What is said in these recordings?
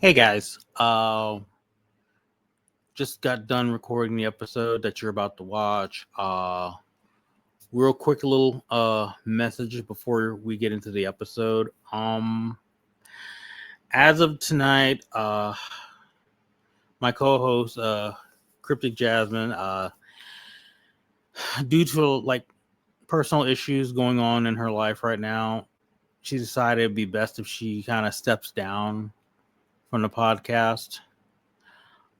Hey guys, just got done recording the episode that you're about to watch. Real quick little message before we get into the episode. As of tonight, my co-host Cryptic Jasmine, due to like personal issues going on in her life right now, she decided it'd be best if she kind of steps down from the podcast.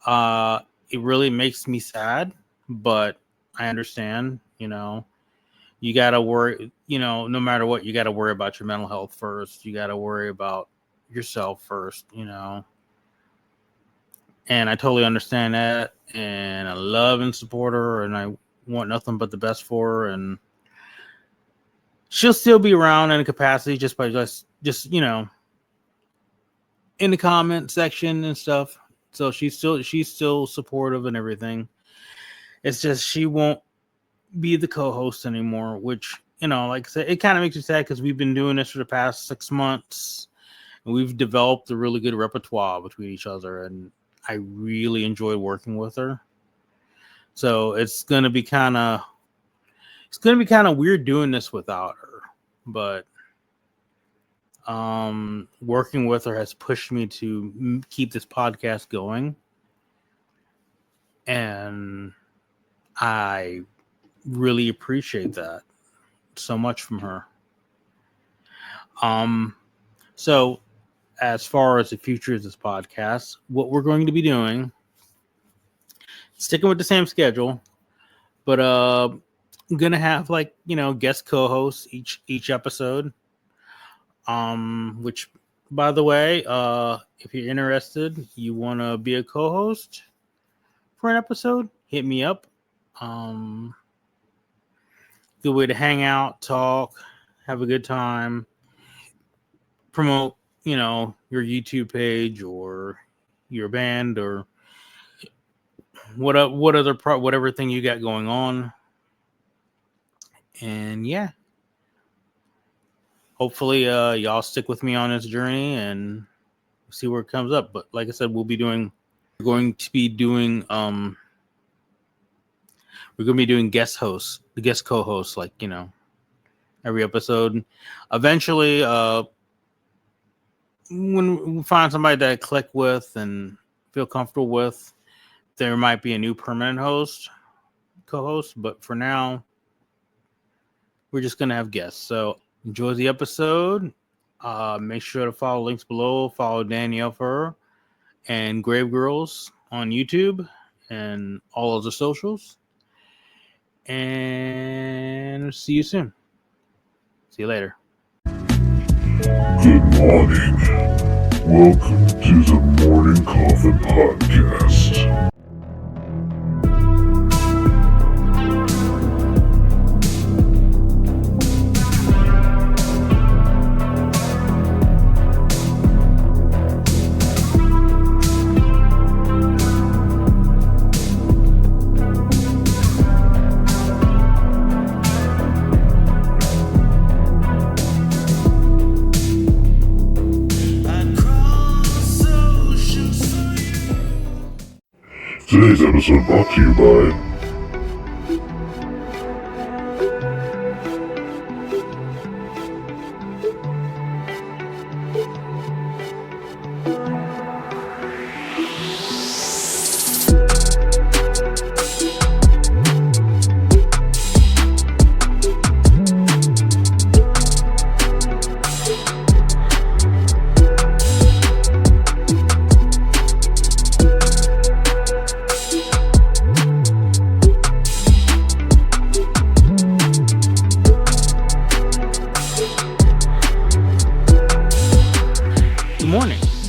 It really makes me sad, but I understand, you got to worry, no matter what, you got to worry about your mental health first. You got to worry about yourself first, and I totally understand that. And I love and support her, and I want nothing but the best for her. And she'll still be around in a capacity just by just, in the comment section and stuff. So she's still supportive and everything. It's just she won't be the co-host anymore, which, like I said, it kind of makes me sad because we've been doing this for the past 6 months and we've developed a really good repertoire between each other, and I really enjoy working with her. So it's gonna be kind of weird doing this without her, but working with her has pushed me to keep this podcast going, and I really appreciate that so much from her. So as far as the future of this podcast, what we're going to be doing, sticking with the same schedule, but I'm gonna have guest co-hosts each episode. Which, by the way, if you're interested, you want to be a co-host for an episode, hit me up. Good way to hang out, talk, have a good time, promote, your YouTube page or your band or whatever thing you got going on. And yeah, hopefully y'all stick with me on this journey and see where it comes up. But like I said, we're going to be doing guest co-hosts, every episode. Eventually, when we find somebody that I click with and feel comfortable with, there might be a new permanent co-host. But for now, we're just gonna have guests. So enjoy the episode. Make sure to follow links below. Follow Danielle Fehr and Grave Girls on YouTube and all of the socials. And see you soon. See you later. Good morning. Welcome to the Morning Coffin Podcast. Today's episode brought to you by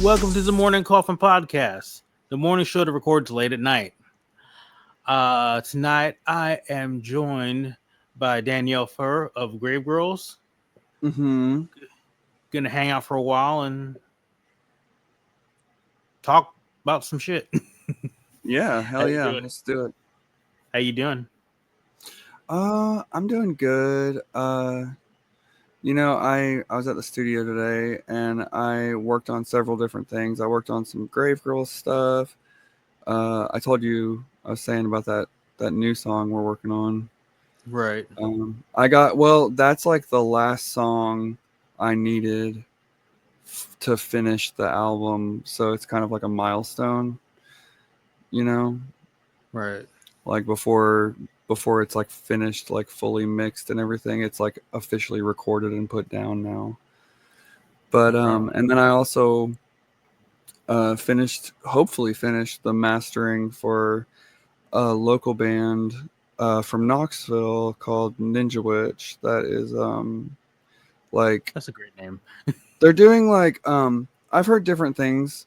Welcome to the Morning Coffin Podcast, the morning show that records late at night. Tonight, I am joined by Danielle Fehr of Grave Girls. Gonna hang out for a while and talk about some shit. Yeah, hell yeah, let's do it. How you doing? I'm doing good. You know, I was at the studio today and I worked on several different things. I worked on some Grave Girl stuff. I told you I was saying about that new song we're working on. Right. That's like the last song I needed to finish the album, so it's kind of like a milestone, you know, Right. like before it's like finished, like fully mixed and everything. It's like officially recorded and put down now. But Right. and then I also hopefully finished the mastering for a local band from Knoxville called Ninja Witch. That is like That's a great name. they're doing like I've heard different things.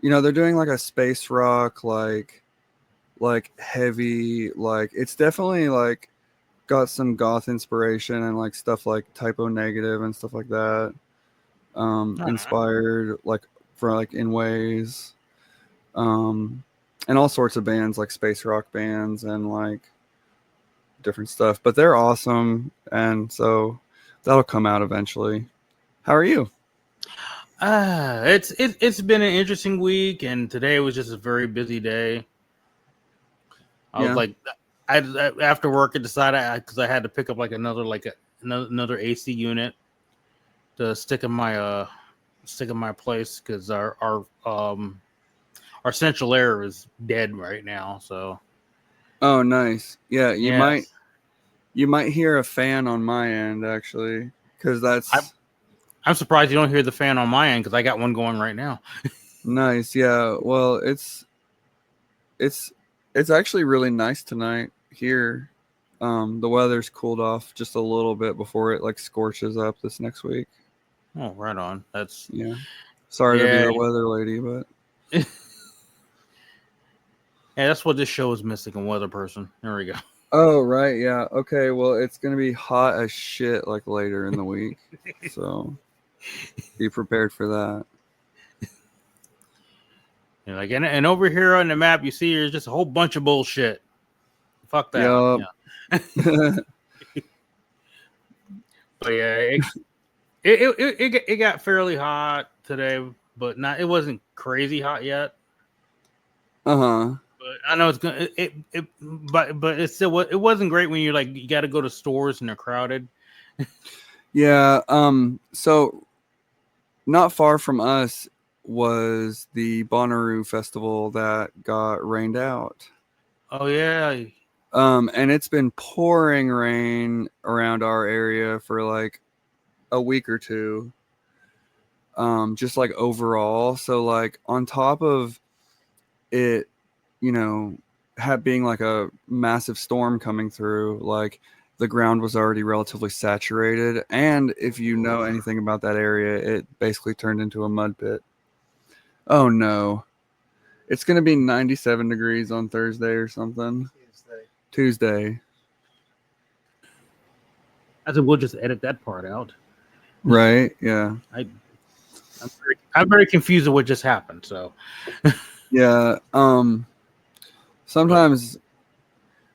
You know, they're doing like a space rock, like heavy, like it's definitely like got some goth inspiration and like stuff like Typo Negative and stuff like that. Uh-huh. Inspired like for like in ways. And all sorts of bands like space rock bands and like different stuff. But they're awesome, and so that'll come out eventually. How are you? It's been an interesting week, and today was just a very busy day. I was Yeah. like, after work, I decided because I had to pick up like another AC unit to stick in my place because our central air is dead right now. So Oh, nice. Yeah, yes, you might hear a fan on my end actually, because I'm that's I'm surprised you don't hear the fan on my end because I got one going right now. nice. Yeah. Well, it's it's actually really nice tonight here. The weather's cooled off just a little bit before it like scorches up this next week. Oh, right on. That's Yeah. Sorry to be yeah, the weather lady, but yeah. That's what this show is missing, a weather person. There we go. oh right, yeah. Okay, well it's gonna be hot as shit like later in the week. So be prepared for that. And like and over here on the map, you see there's just a whole bunch of bullshit. Fuck that. Yup. Yeah. But yeah, it got fairly hot today, but not it wasn't crazy hot yet. Uh-huh. But I know it's gonna but it's still it wasn't great when you're like you got to go to stores and they're crowded. Yeah, so not far from us was the Bonnaroo festival that got rained out. Oh yeah, And it's been pouring rain around our area for like a week or two. Just like overall. So like on top of it, you know, being like a massive storm coming through, like the ground was already relatively saturated. And if you know anything about that area, it basically turned into a mud pit. Oh no. It's going to be 97 degrees on Thursday or something. Tuesday. I said we'll just edit that part out. Right? Yeah. I'm very confused at what just happened. So Yeah. Sometimes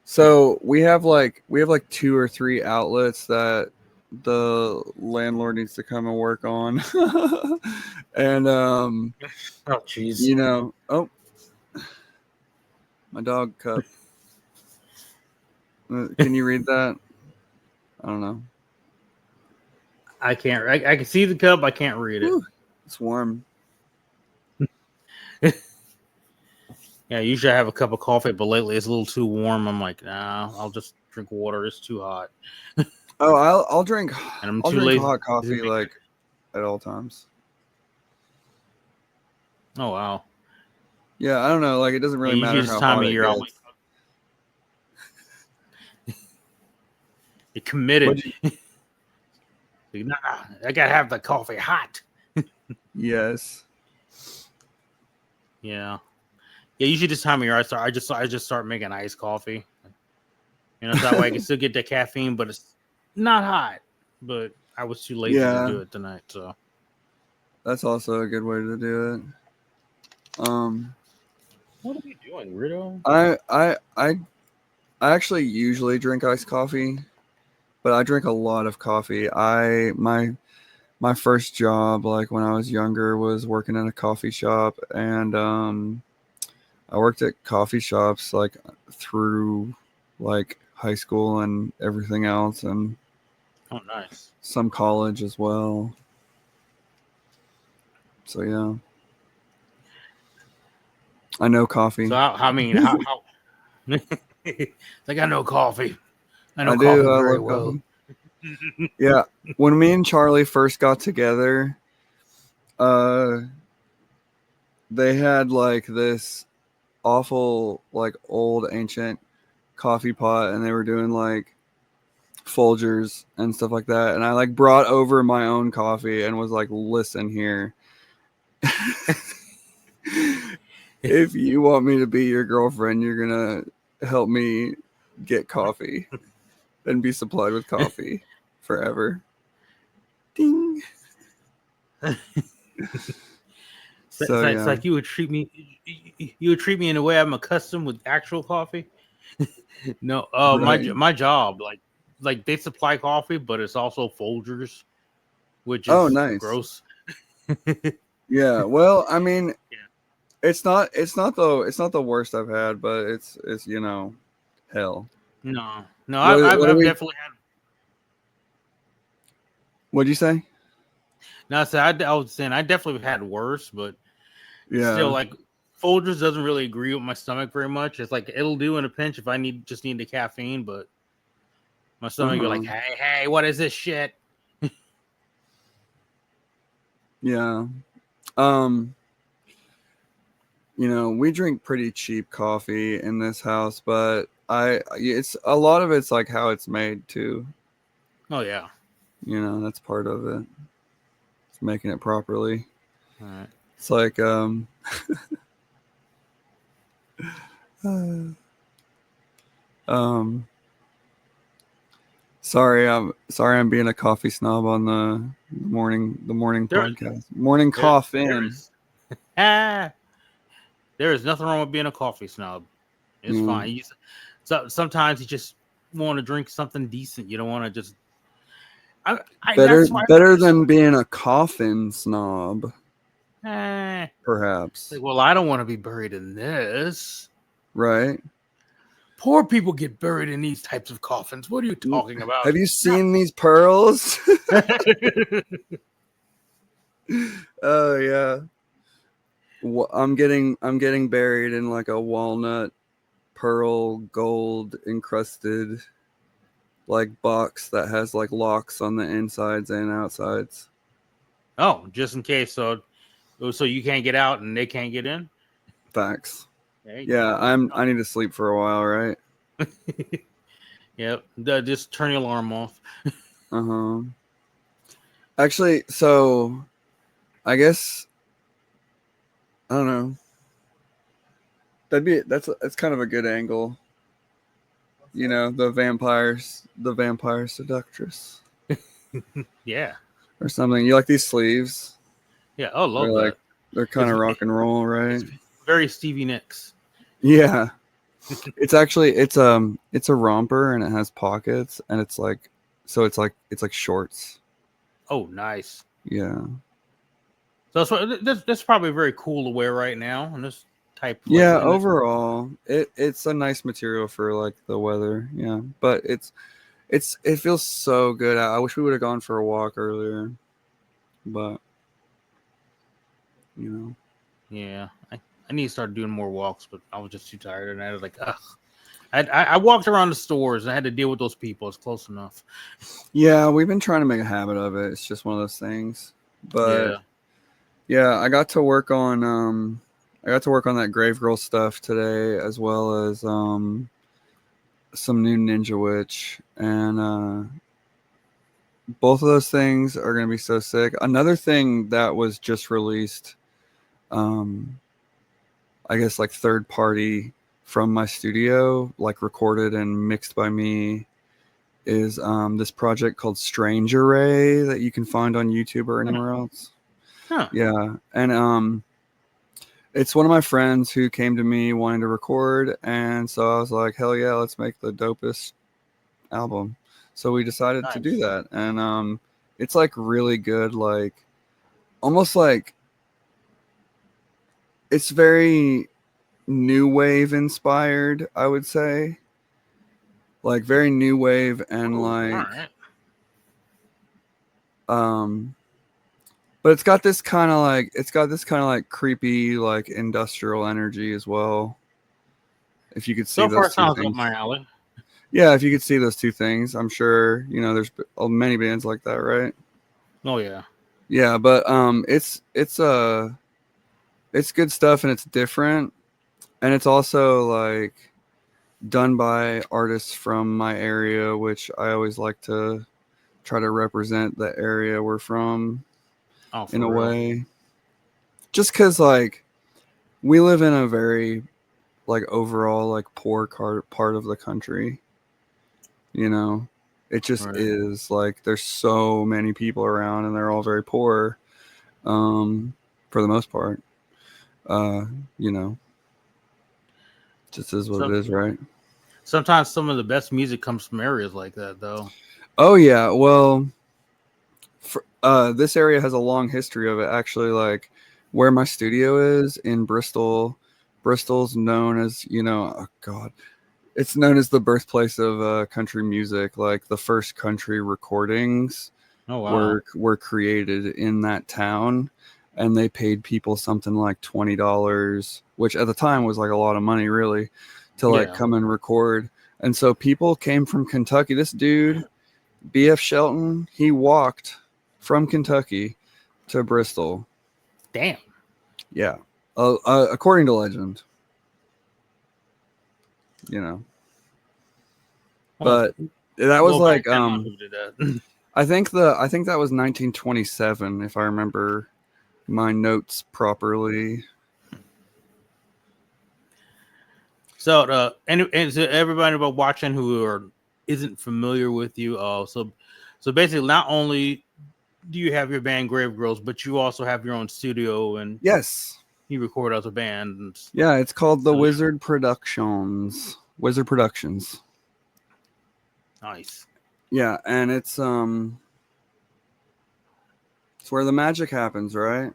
so we have like 2 or 3 outlets that the landlord needs to come and work on. And oh jeez, you know, oh, my dog cup. Can you read that? I don't know. I can't. I can see the cup. I can't read it. Whew, it's warm. Yeah, usually I have a cup of coffee, but lately it's a little too warm. I'm like, nah, I'll just drink water. It's too hot. Oh, I'll drink And I'm I'll too drink lazy. hot coffee like at all times. Oh wow. Yeah, I don't know. Like it doesn't really Usually matter this how time hot of it year, gets. you're committed. You, Like, nah, I gotta have the coffee hot. yes. Yeah. Yeah, usually this time of year, I just start making iced coffee. You know, so that way I can still get that caffeine, but it's not hot. But I was too lazy to do it tonight, so that's also a good way to do it. what are we doing, weirdo? I actually usually drink iced coffee, but I drink a lot of coffee. My first job, like when I was younger, was working in a coffee shop, and I worked at coffee shops like through like high school and everything else, and Oh, nice. some college as well. So yeah, I know coffee. So I mean, how like I know coffee. I know I coffee do. I very love well. coffee. Yeah, when me and Charlie first got together, uh, they had like this awful, like old ancient coffee pot, and they were doing like Folgers and stuff like that. And I like brought over my own coffee and was like, "Listen here, if you want me to be your girlfriend, you're gonna help me get coffee and be supplied with coffee forever." Ding. So It's yeah. like you would treat me. You would treat me in a way I'm accustomed with actual coffee. No, Right. my job, like they supply coffee, but it's also Folgers, which Oh, is nice. gross. Yeah. Well, I mean, Yeah. it's not the worst I've had, but it's hell. No, What do I've we? definitely had. What'd you say? No, so I was saying I definitely had worse, but still, Yeah. like Folgers doesn't really agree with my stomach very much. It's like it'll do in a pinch if I just need the caffeine, but my stomach go Uh-huh. like, hey, what is this shit? Yeah. We drink pretty cheap coffee in this house, but it's a lot of it's like how it's made too. Oh yeah. That's part of it. It's making it properly. All right. It's like um sorry I'm being a coffee snob on the morning There, podcast. Morning there coffin. is there is nothing wrong with being a coffee snob. It's Yeah. fine. Sometimes you just want to drink something decent. You don't want to just. That's why. Better than being a coffin snob, Like, perhaps. well, I don't want to be buried in this. Right? Poor people get buried in these types of coffins. What are you talking about? Have you seen these pearls? Oh yeah. I'm getting buried in like a walnut pearl gold encrusted like box that has like locks on the insides and outsides. Oh, just in case. So you can't get out and they can't get in. Facts. There you Yeah, go. I need to sleep for a while, right? Yep. Just turn the alarm off. Uh-huh. Actually, so I guess I don't know. That's kind of a good angle. The vampire seductress Yeah. or something. You like these sleeves? Yeah. Oh, love They're that. they're kind of rock and roll, right? It's very Stevie Nicks. Yeah. It's a romper and it has pockets and it's like shorts. Oh, nice. Yeah. So that's probably very cool to wear right now in this type. Yeah, overall, it's a nice material for like the weather. Yeah, but it feels so good. I wish we would have gone for a walk earlier, but Yeah, I need to start doing more walks, but I was just too tired, and I was like, ugh. I walked around the stores and I had to deal with those people. It's close enough. Yeah, we've been trying to make a habit of it. It's just one of those things. But yeah, I got to work on that Grave Girl stuff today, as well as some new Ninja Witch, and both of those things are going to be so sick. Another thing that was just released, I guess like third party from my studio, like recorded and mixed by me, is this project called Strange Array that you can find on YouTube or anywhere else. Huh. Yeah, and it's one of my friends who came to me wanting to record, and so I was like, hell yeah, let's make the dopest album. So we decided to do Nice. that, and it's like really good, like almost like it's very new wave inspired, I would say. Like very new wave and Ooh, like all right. but it's got this kind of like creepy like industrial energy as well. If you could see So far, those it two sounds up things. my alley. Yeah, if you could see those two things, I'm sure, you know, there's many bands like that, right? Oh yeah. Yeah, but it's good stuff and it's different, and it's also like done by artists from my area, which I always like to try to represent the area we're from Oh, in for a real. way. Just because like we live in a very like overall like poor part of the country, you know. It just Right. is like there's so many people around and they're all very poor, for the most part. Uh, you know, just is what So it is, right? sometimes some of the best music comes from areas like that, though. Oh yeah, well, this area has a long history of it. Actually, like where my studio is in Bristol, Bristol's known as, you know, oh God, it's known as the birthplace of country music. Like the first country recordings Oh wow. were created in that town, and they paid people something like $20, which at the time was like a lot of money, really, to like Yeah. come and record. And so people came from Kentucky. This dude, BF Shelton, he walked from Kentucky to Bristol. Damn. Yeah, according to legend, you know. Well, But that was well, back like then, a lot of people did that. I think that was 1927, if I remember my notes properly. So, and so everybody about watching isn't familiar with you, so basically, not only do you have your band Grave Girls, but you also have your own studio and Yes. you record as a band. And Yeah, it's called the so, yeah. Wizard Productions. Wizard Productions. Nice. Yeah, and it's where the magic happens, right?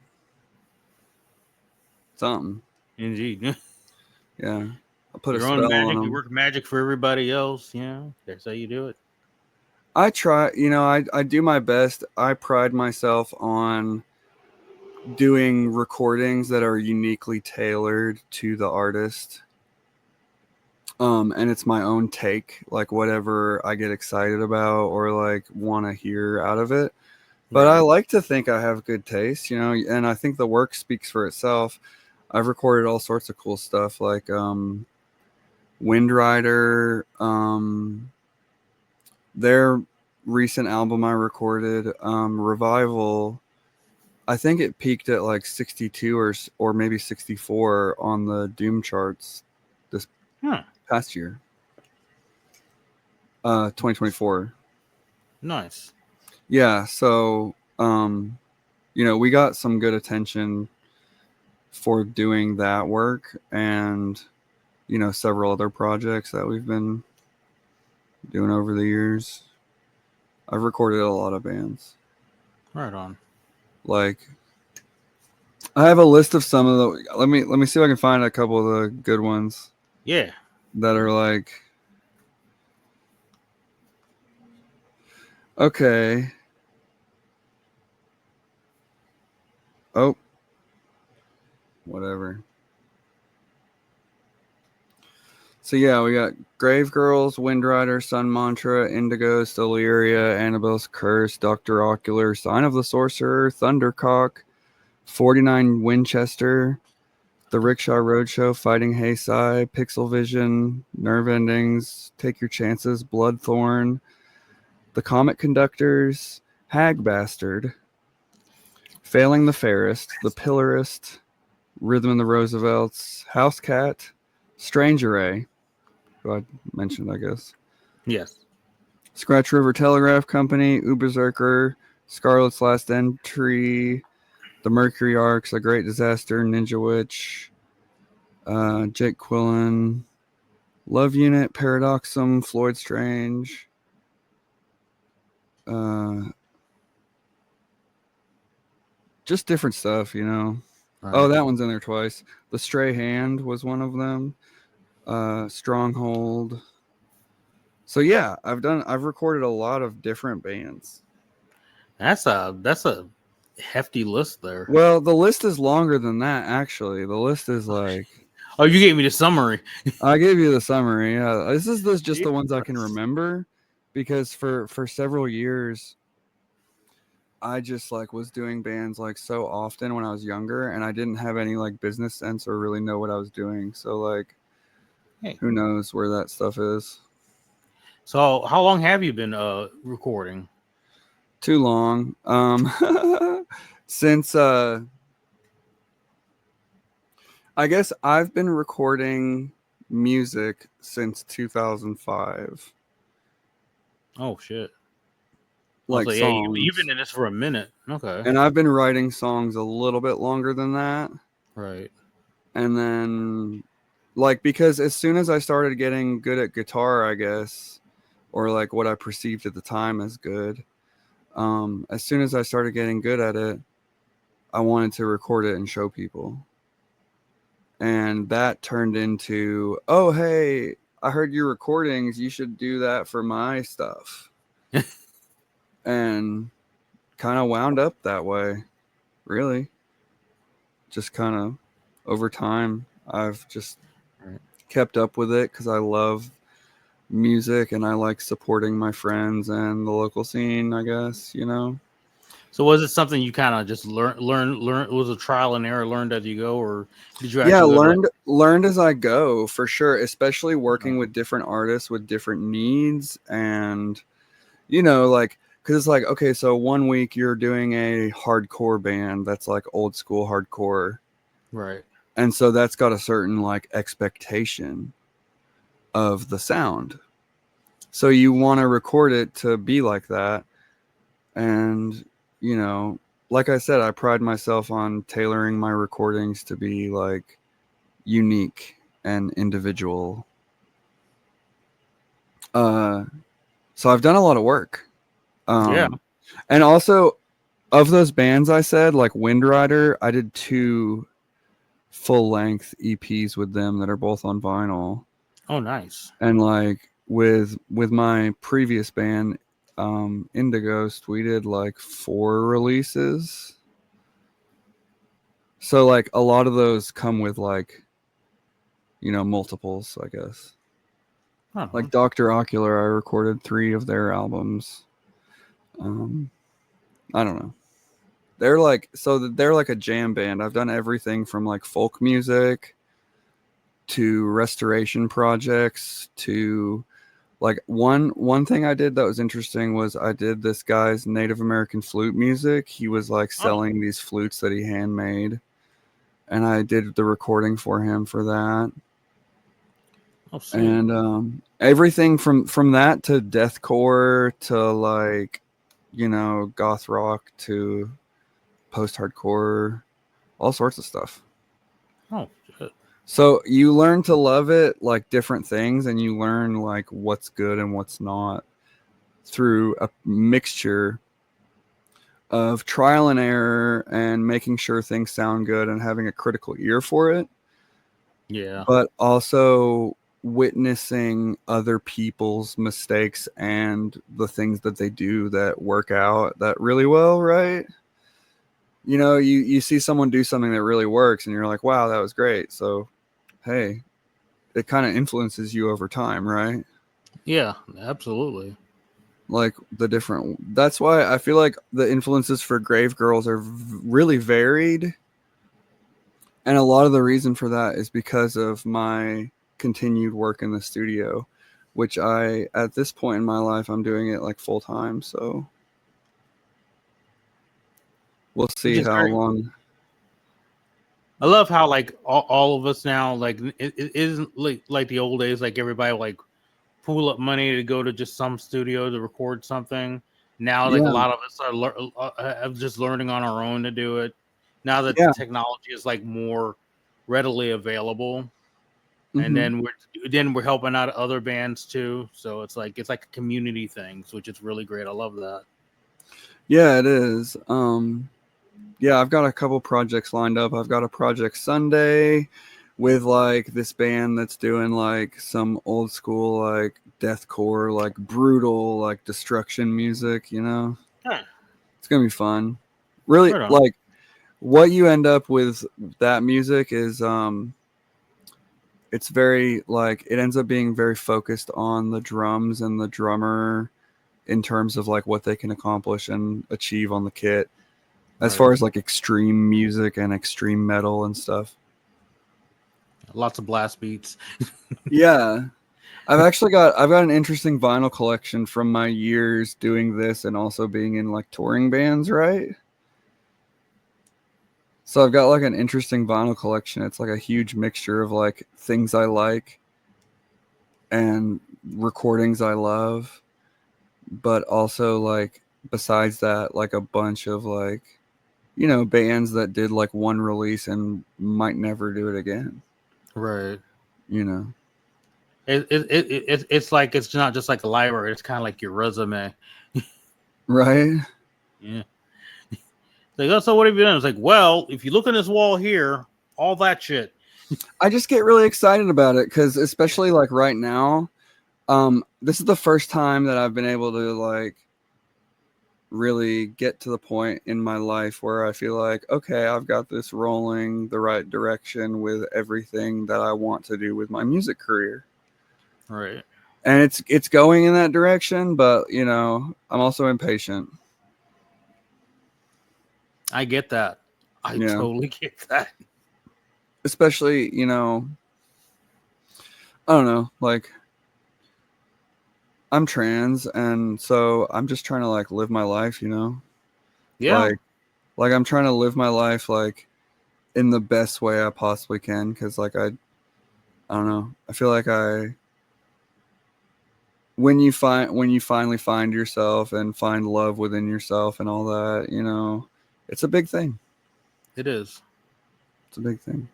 Something. Indeed. Yeah. I'll put a Your own spell on magic, you them. work magic for everybody else. That's how you do it. I try, you know, I do my best. I pride myself on doing recordings that are uniquely tailored to the artist. And it's my own take, like whatever I get excited about or like want to hear out of it. But Right. I like to think I have good taste, you know, and I think the work speaks for itself. I've recorded all sorts of cool stuff like Wind Rider, their recent album I recorded, Revival. I think it peaked at like 62 or maybe 64 on the Doom charts this past year. 2024. Nice. Yeah, so you know, we got some good attention for doing that work, and you know, several other projects that we've been doing over the years. I've recorded a lot of bands. Right on. Like I have a list of some of the let me see if I can find a couple of the good ones Yeah. that are like okay. Oh, whatever. So yeah, we got Grave Girls, Wind Rider, Sun Mantra, Indigo, Stelleria, Annabelle's Curse, Dr. Ocular, Sign of the Sorcerer, Thundercock, 49 Winchester, The Rickshaw Roadshow, Fighting Haysai, Pixel Vision, Nerve Endings, Take Your Chances, Bloodthorn, The Comet Conductors, Hag Bastard, Failing the Fairest, The Pillarist, Rhythm and the Roosevelts, House Cat, Strange Array, who I mentioned, I guess. Yes. Scratch River Telegraph Company, Uberserker, Scarlet's Last Entry, The Mercury Arcs, A Great Disaster, Ninja Witch, Jake Quillen, Love Unit, Paradoxum, Floyd Strange, just different stuff, you know. Right. Oh, that one's in there twice. The Stray Hand was one of them. Stronghold. So yeah, I've recorded a lot of different bands. That's a hefty list there. Well, the list is longer than that actually. The list is like Oh, you gave me the summary. I gave you the summary. Yeah, this is just the ones I can Jesus. remember because for several years I just like was doing bands like so often when I was younger and I didn't have any like business sense or really know what I was doing. So like Hey. who knows where that stuff is. So, how long have you been recording? Too long. Since I guess I've been recording music since 2005. Oh shit! Like Also, yeah, songs. you've been in this for a minute. Okay. And I've been writing songs a little bit longer than that. Right. And then like because as soon as I started getting good at guitar, I guess, or like what I perceived at the time as good, as soon as I started getting good at it, I wanted to record it and show people. And that turned into, oh, hey, I heard your recordings. You should do that for my stuff. And kind of wound up that way, really. Just kind of over time, I've just kept up with it because I love music and I like supporting my friends and the local scene, I guess, you know. So, was it something you kind of just learn? Was a trial and error, learned as you go, or did you actually learned as I go for sure, especially working with different artists with different needs and you know like because it's like okay, so one week you're doing a hardcore band that's like old school hardcore, right? and so that's got a certain like expectation of the sound, so you want to record it to be like that. And you know, like I said, I pride myself on tailoring my recordings to be like unique and individual. So I've done a lot of work. Yeah. And also of those bands I said, like Wind Rider, I did 2 full-length EPs with them that are both on vinyl. Oh, nice. And like with my previous band, Indigos, we did like 4 releases. So like a lot of those come with like, you know, multiples, I guess. Like Dr. Ocular, I recorded 3 of their albums. I don't know. They're like a jam band. I've done everything from like folk music to restoration projects to like one thing I did that was interesting was I did this guy's Native American flute music. He was like selling these flutes that he handmade, and I did the recording for him for that. Oh, sweet. And everything from that to deathcore to like, you know, goth rock to post-hardcore, all sorts of stuff. Oh, shit. So you learn to love it like different things, and you learn like what's good and what's not through a mixture of trial and error and making sure things sound good and having a critical ear for it. Yeah. But also witnessing other people's mistakes and the things that they do that work out that really well, right? You know, you see someone do something that really works and you're like, wow, that was great. So, hey, it kind of influences you over time, right? Yeah, absolutely. Like that's why I feel like the influences for Grave Girls are really varied. And a lot of the reason for that is because of my continued work in the studio, which at this point in my life, I'm doing it like full time. So we'll see how long. I love how like all of us now, like it isn't like the old days, like everybody like pool up money to go to just some studio to record something. Now, like a lot of us are just learning on our own to do it. Now that the technology is like more readily available. and Mhm. then we're helping out other bands too. So it's like a community thing, which is really great. I love that. Yeah, it is. Yeah, I've got a couple projects lined up. I've got a project Sunday with like this band that's doing like some old school like deathcore, like brutal, like destruction music, you know. Huh. It's going to be fun. Really Right on. like what you end up with that music is it's very like it ends up being very focused on the drums and the drummer in terms of like what they can accomplish and achieve on the kit as Right. far as like extreme music and extreme metal and stuff. Lots of blast beats. Yeah. I've got an interesting vinyl collection from my years doing this and also being in like touring bands, right? So I've got like an interesting vinyl collection. It's like a huge mixture of like things I like and recordings I love, but also like besides that, like a bunch of like, you know, bands that did like one release and might never do it again, Right. you know. It's like it's not just like a library. It's kind of like your resume. Right? Yeah. Like, oh, so what have you done? It's like, well, if you look on this wall here, all that shit. I just get really excited about it because especially like right now, this is the first time that I've been able to like really get to the point in my life where I feel like, okay, I've got this rolling the right direction with everything that I want to do with my music career. Right. And it's going in that direction, but you know, I'm also impatient. I get that. I Yeah. totally get that. Especially, you know, I don't know, like I'm trans and so I'm just trying to like live my life, you know? Yeah. Like I'm trying to live my life like in the best way I possibly can cuz like I don't know. I feel like when you finally find yourself and find love within yourself and all that, you know, it's a big thing. It is. It's a big thing.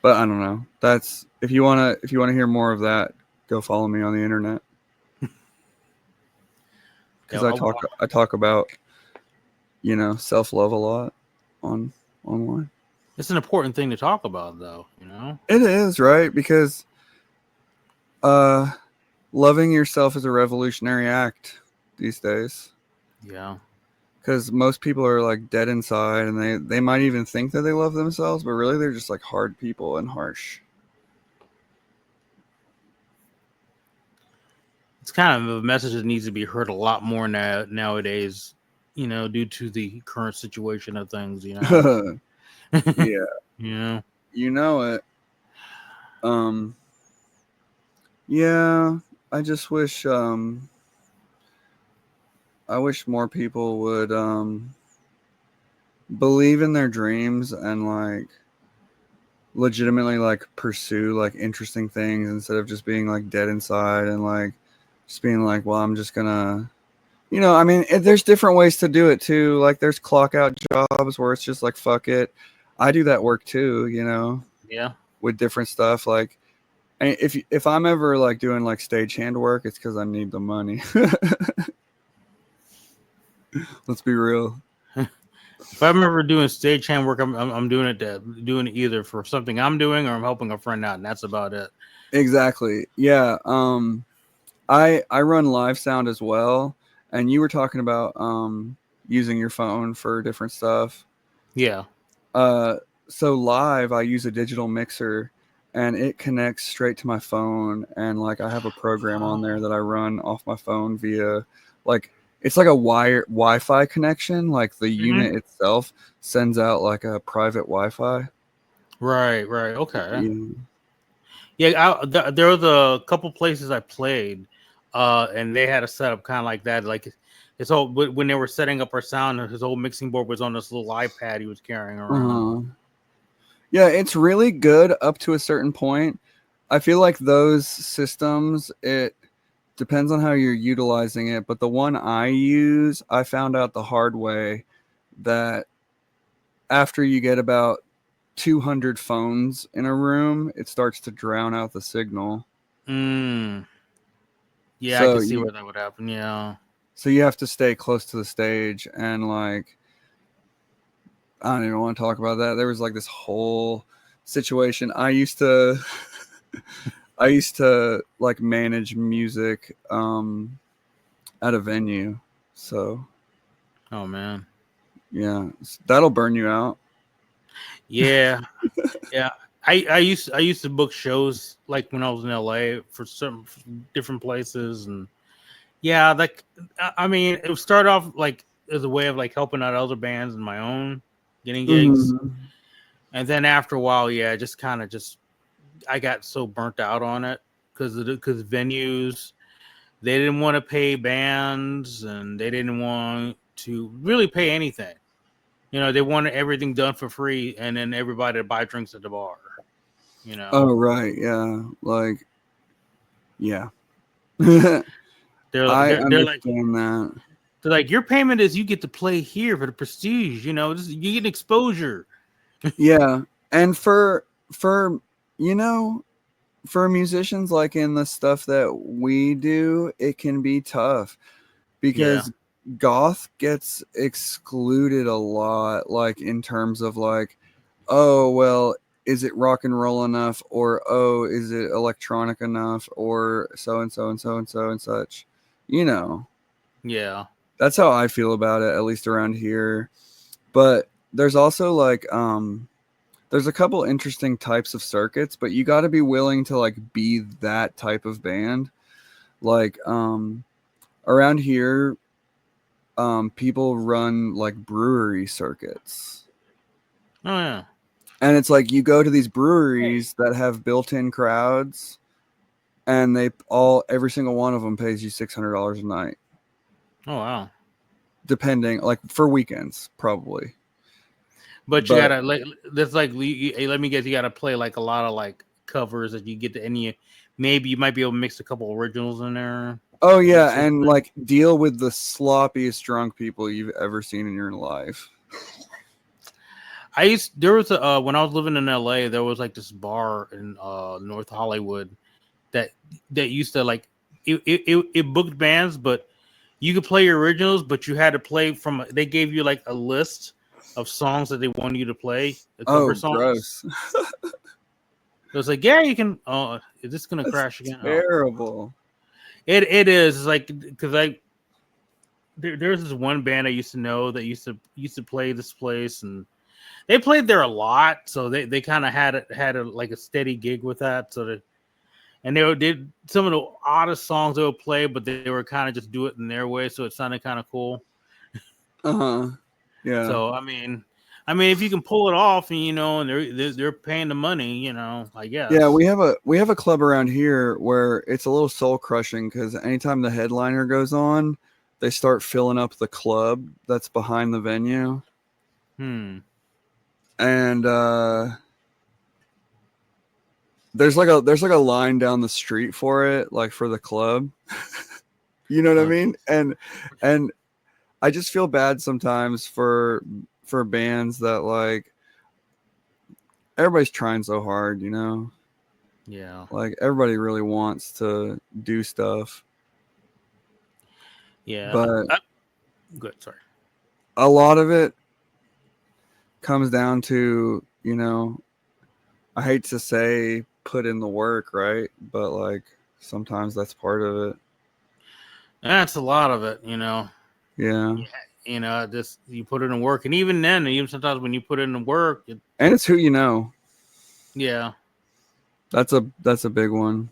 But I don't know. That's if you want to hear more of that, go follow me on the internet. Cuz Yeah, I talk about, you know, self-love a lot online. it's an important thing to talk about, though. You know. It is, right? Because uh loving yourself is a revolutionary act these days. Yeah. Because most people are like dead inside and they might even think that they love themselves, but really they're just like hard people and harsh. It's kind of a message that needs to be heard a lot more nowadays. You know, due to the current situation of things. You know. Yeah, You know. you know it. Yeah, I just wish I wish more people would believe in their dreams and like legitimately like pursue like interesting things instead of just being like dead inside and like just being like, well, I'm just gonna, you know, I mean, there's different ways to do it too. Like there's clock out jobs where it's just like, fuck it. I do that work too, you know, Yeah. with different stuff. Like, if I'm ever like doing like stagehand work, it's because I need the money. Let's be real. If I'm ever doing stagehand work, I'm doing it either for something I'm doing or I'm helping a friend out, and that's about it. Exactly. Yeah. I run live sound as well, and you were talking about using your phone for different stuff. Yeah. So live, I use a digital mixer, and it connects straight to my phone, and like I have a program on there that I run off my phone via like it's like a Wi-Fi connection. Like the unit itself sends out like a private Wi-Fi. Right. Right. Okay. Yeah. Yeah. There was a couple places I played, and they had a setup kind of like that. Like his whole when they were setting up our sound, his whole mixing board was on this little iPad he was carrying around. Uh-huh. Yeah, it's really good up to a certain point. I feel like those systems, it depends on how you're utilizing it. But the one I use, I found out the hard way that after you get about 200 phones in a room, it starts to drown out the signal. Yeah, I So can see where that would happen. Yeah. So you have to stay close to the stage, and like, I don't even want to talk about that. There was like this whole situation. I used to like manage music at a venue. So Oh man. yeah, that'll burn you out. Yeah. Yeah. I used to book shows like when I was in LA for some different places, and yeah, like I mean, it would start off like as a way of like helping out other bands and my own getting gigs, and then after a while, yeah, just kind of just I got so burnt out on it because venues, they didn't want to pay bands and they didn't want to really pay anything. You know, they wanted everything done for free, and then everybody to buy drinks at the bar. You know. Oh right, yeah, like yeah. They're I they're like understand that. they're like your payment is you get to play here for the prestige. You know, you get exposure. Yeah, and for you know, for musicians like in the stuff that we do, it can be tough because goth gets excluded a lot, like in terms of like, oh well, is it rock and roll enough, or oh, is it electronic enough, or so and so and so and so and such, you know. Yeah. That's how I feel about it, at least around here. But there's also like there's a couple interesting types of circuits, but you got to be willing to like be that type of band. Like around here, people run like brewery circuits. Oh yeah. And it's like you go to these breweries that have built-in crowds, and every single one of them pays you $600 a night. Oh wow. Depending, like for weekends, probably. But you gotta like that's like let me guess, you gotta play like a lot of like covers that you get to any. Maybe you might be able to mix a couple originals in there. Oh yeah, and like deal with the sloppiest drunk people you've ever seen in your life. There was a when I was living in LA, there was like this bar in North Hollywood that used to like it booked bands, but you could play your originals, but you had to play from. They gave you like a list of songs that they wanted you to play. The cover songs. Gross. It was like, yeah, you can. Oh, is this gonna crash again? Terrible. It is. It's like because there's this one band I used to know that used to play this place, and they played there a lot, so they kind of had like a steady gig with that. So that, and they did some of the oddest songs they would play, but they were kind of just do it in their way, so it sounded kind of cool. Yeah. So I mean, if you can pull it off, and you know, and they're paying the money, you know, I guess. Yeah, we have a club around here where it's a little soul crushing because anytime the headliner goes on, they start filling up the club that's behind the venue. And there's like a line down the street for it, like for the club. You know what I mean? And I just feel bad sometimes for bands that like everybody's trying so hard, you know? Yeah. Like everybody really wants to do stuff. Yeah. But good, sorry. A lot of it comes down to, you know, I hate to say put in the work, right? But like sometimes that's part of it. That's a lot of it, you know. Yeah. You know, just you put it in work, and even then, even sometimes when you put it in the work, and it's who you know. Yeah. That's a big one.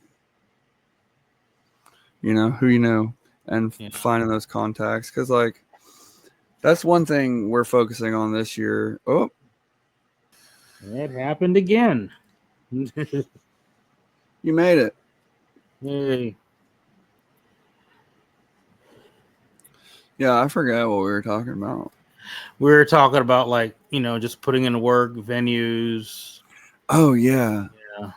You know, who you know, and finding those contacts, because like that's one thing we're focusing on this year. Oh, it happened again. You made it. Hey. Yeah, I forgot what we were talking about. We were talking about like, you know, just putting in the work, venues. Oh yeah. Yeah.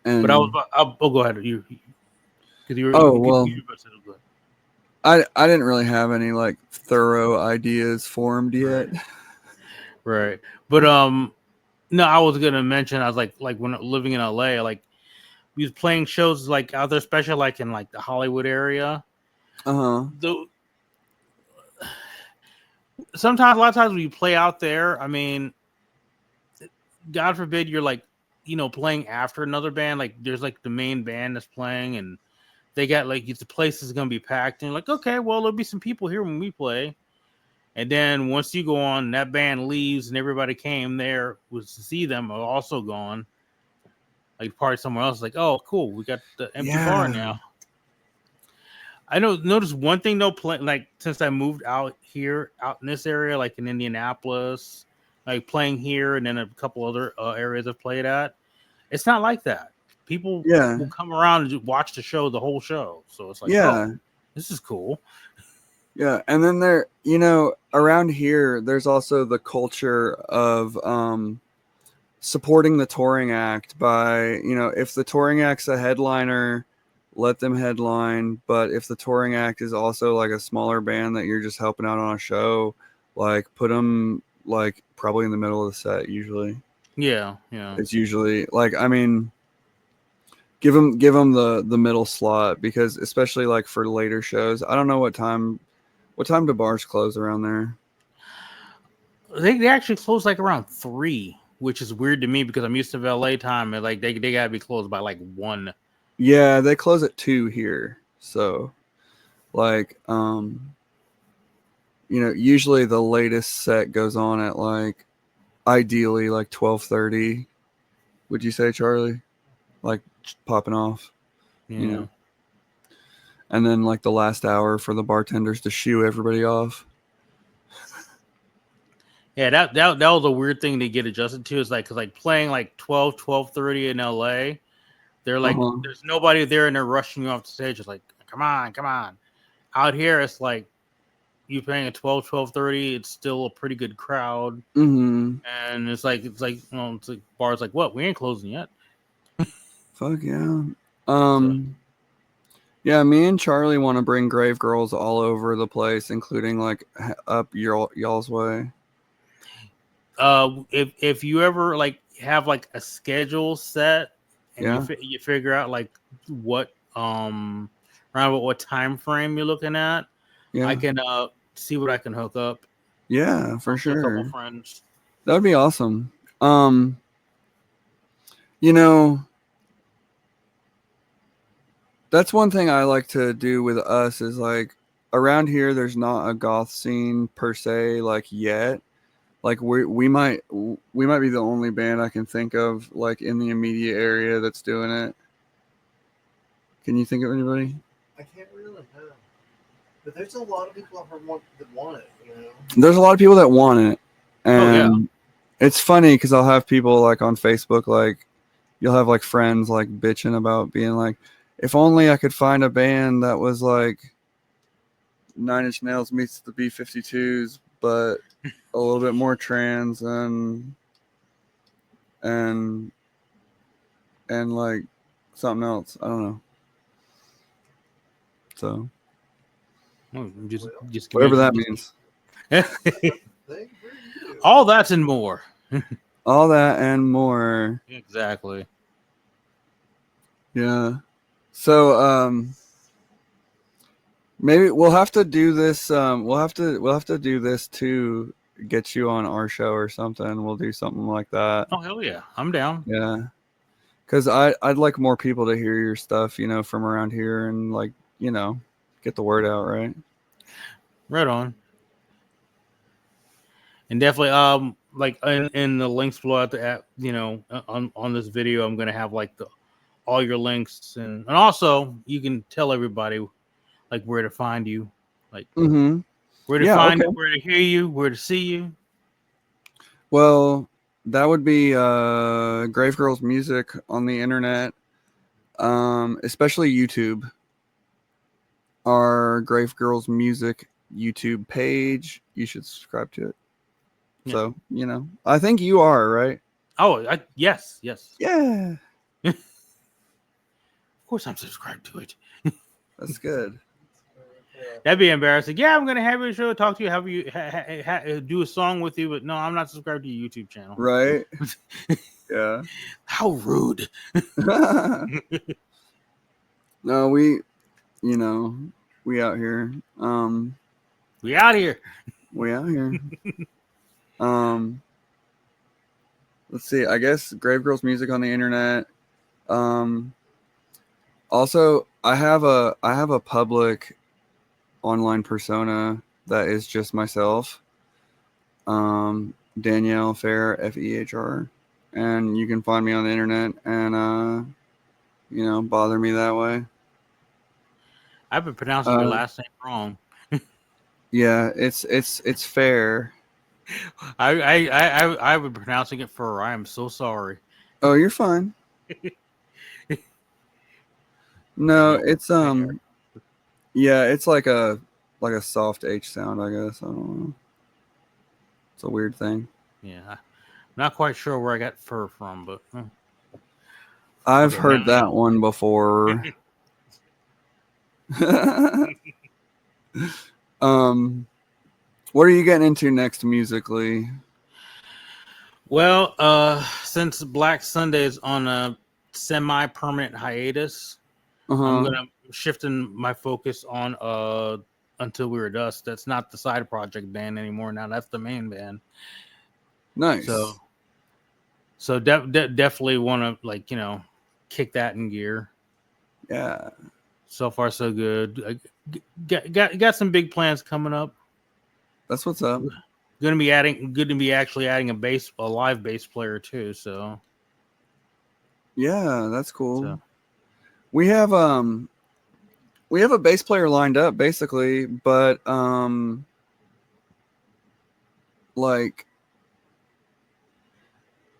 And but I'll go ahead. You I didn't really have any like thorough ideas formed yet. Right. But No, I was gonna mention. I was like when living in LA, like we was playing shows like out there, especially like in like the Hollywood area. Uh-huh. The sometimes a lot of times when you play out there, I mean, God forbid you're like, playing after another band. Like there's like the main band that's playing, and they got like the place is gonna be packed, and you're like, okay, well there'll be some people here when we play. And then once you go on, that band leaves, and everybody came there was to see them are also gone. Like party somewhere else. Like, oh, cool, we got the empty bar Yeah. now. I know. Notice one thing though. Like since I moved out here, out in this area, like in Indianapolis, like playing here, and then a couple other areas I've played at, it's not like that. People Yeah. will come around and just watch the show, the whole show. So it's like, Yeah. oh, this is cool. Yeah. And then there, around here, there's also the culture of supporting the touring act by, if the touring act's a headliner, let them headline. But if the touring act is also like a smaller band that you're just helping out on a show, like put them like probably in the middle of the set. Usually, Yeah. it's usually like, I mean, give them the middle slot, because especially like for later shows, I don't know what time do bars close around there. They actually close like around 3, which is weird to me because I'm used to LA time, and like they gotta be closed by like 1. Yeah, they close at 2 here. So like usually the latest set goes on at like ideally like 12:30. Would you say, Charlie? Like popping off, Yeah. And then like the last hour for the bartenders to shoo everybody off. Yeah, that was a weird thing to get adjusted to. Is like because like playing like 12:30 in LA, they're like there's nobody there and they're rushing you off the stage. It's like come on. Out here, it's like you playing at 12:30. It's still a pretty good crowd, and it's like it's like bars like what we ain't closing yet. Fuck yeah. Yeah, me and Charlie want to bring Grave Girls all over the place, including like up y'all's way. If you ever like have like a schedule set and you figure out like what around what time frame you're looking at, I can see what I can hook up. Yeah, for sure. A couple friends. That would be awesome. That's one thing I like to do with us is like around here there's not a goth scene per se like yet. Like we might be the only band I can think of like in the immediate area that's doing it. Can you think of anybody? I can't really know. But there's a lot of people that want it, There's a lot of people that want it. And it's funny because I'll have people like on Facebook, like you'll have like friends like bitching about being like, if only I could find a band that was like 9 Inch Nails meets the B-52s, but a little bit more trans and like something else. I don't know. So just whatever that means. All that and more. All that and more. Exactly. Yeah. So maybe we'll have to do this. We'll have to do this to get you on our show or something. We'll do something like that. Oh hell yeah, I'm down. Yeah, because I'd like more people to hear your stuff, from around here and like get the word out, right? Right on. And definitely, like in the links below at the app, on this video, I'm gonna have like all your links, and also you can tell everybody like where to find you, like where to find you, where to hear you, where to see you. Well, that would be Grave Girls Music on the internet, especially YouTube. Our Grave Girls Music YouTube page, you should subscribe to it. Yeah. So, I think you are, right? Oh, yes. Yeah. Of course I'm subscribed to it. That's good. That'd be embarrassing. Yeah, I'm gonna have you show, talk to you, have you do a song with you, but no, I'm not subscribed to your YouTube channel. Right? Yeah. How rude. No, we out here. We out here. We out here. Let's see. I guess Grave Girl's music on the internet. Also, I have a public online persona that is just myself. Danielle Fehr, Fehr, and you can find me on the internet and bother me that way. I've been pronouncing your last name wrong. Yeah, it's fair. I've been pronouncing it for. I am so sorry. Oh, you're fine. No, it's yeah, it's like a soft H sound, I guess. I don't know. It's a weird thing. Yeah, I'm not quite sure where I got fur from, but I've heard that one before. What are you getting into next musically? Well, since Black Sunday is on a semi-permanent hiatus, I'm gonna shifting my focus on Until We Were Dust. That's not the side project band anymore. Now that's the main band. Nice. So definitely want to kick that in gear. Yeah. So far so good. Got some big plans coming up. That's what's up. Good to be actually adding a live bass player too. So yeah, that's cool. So. We have a bass player lined up basically, but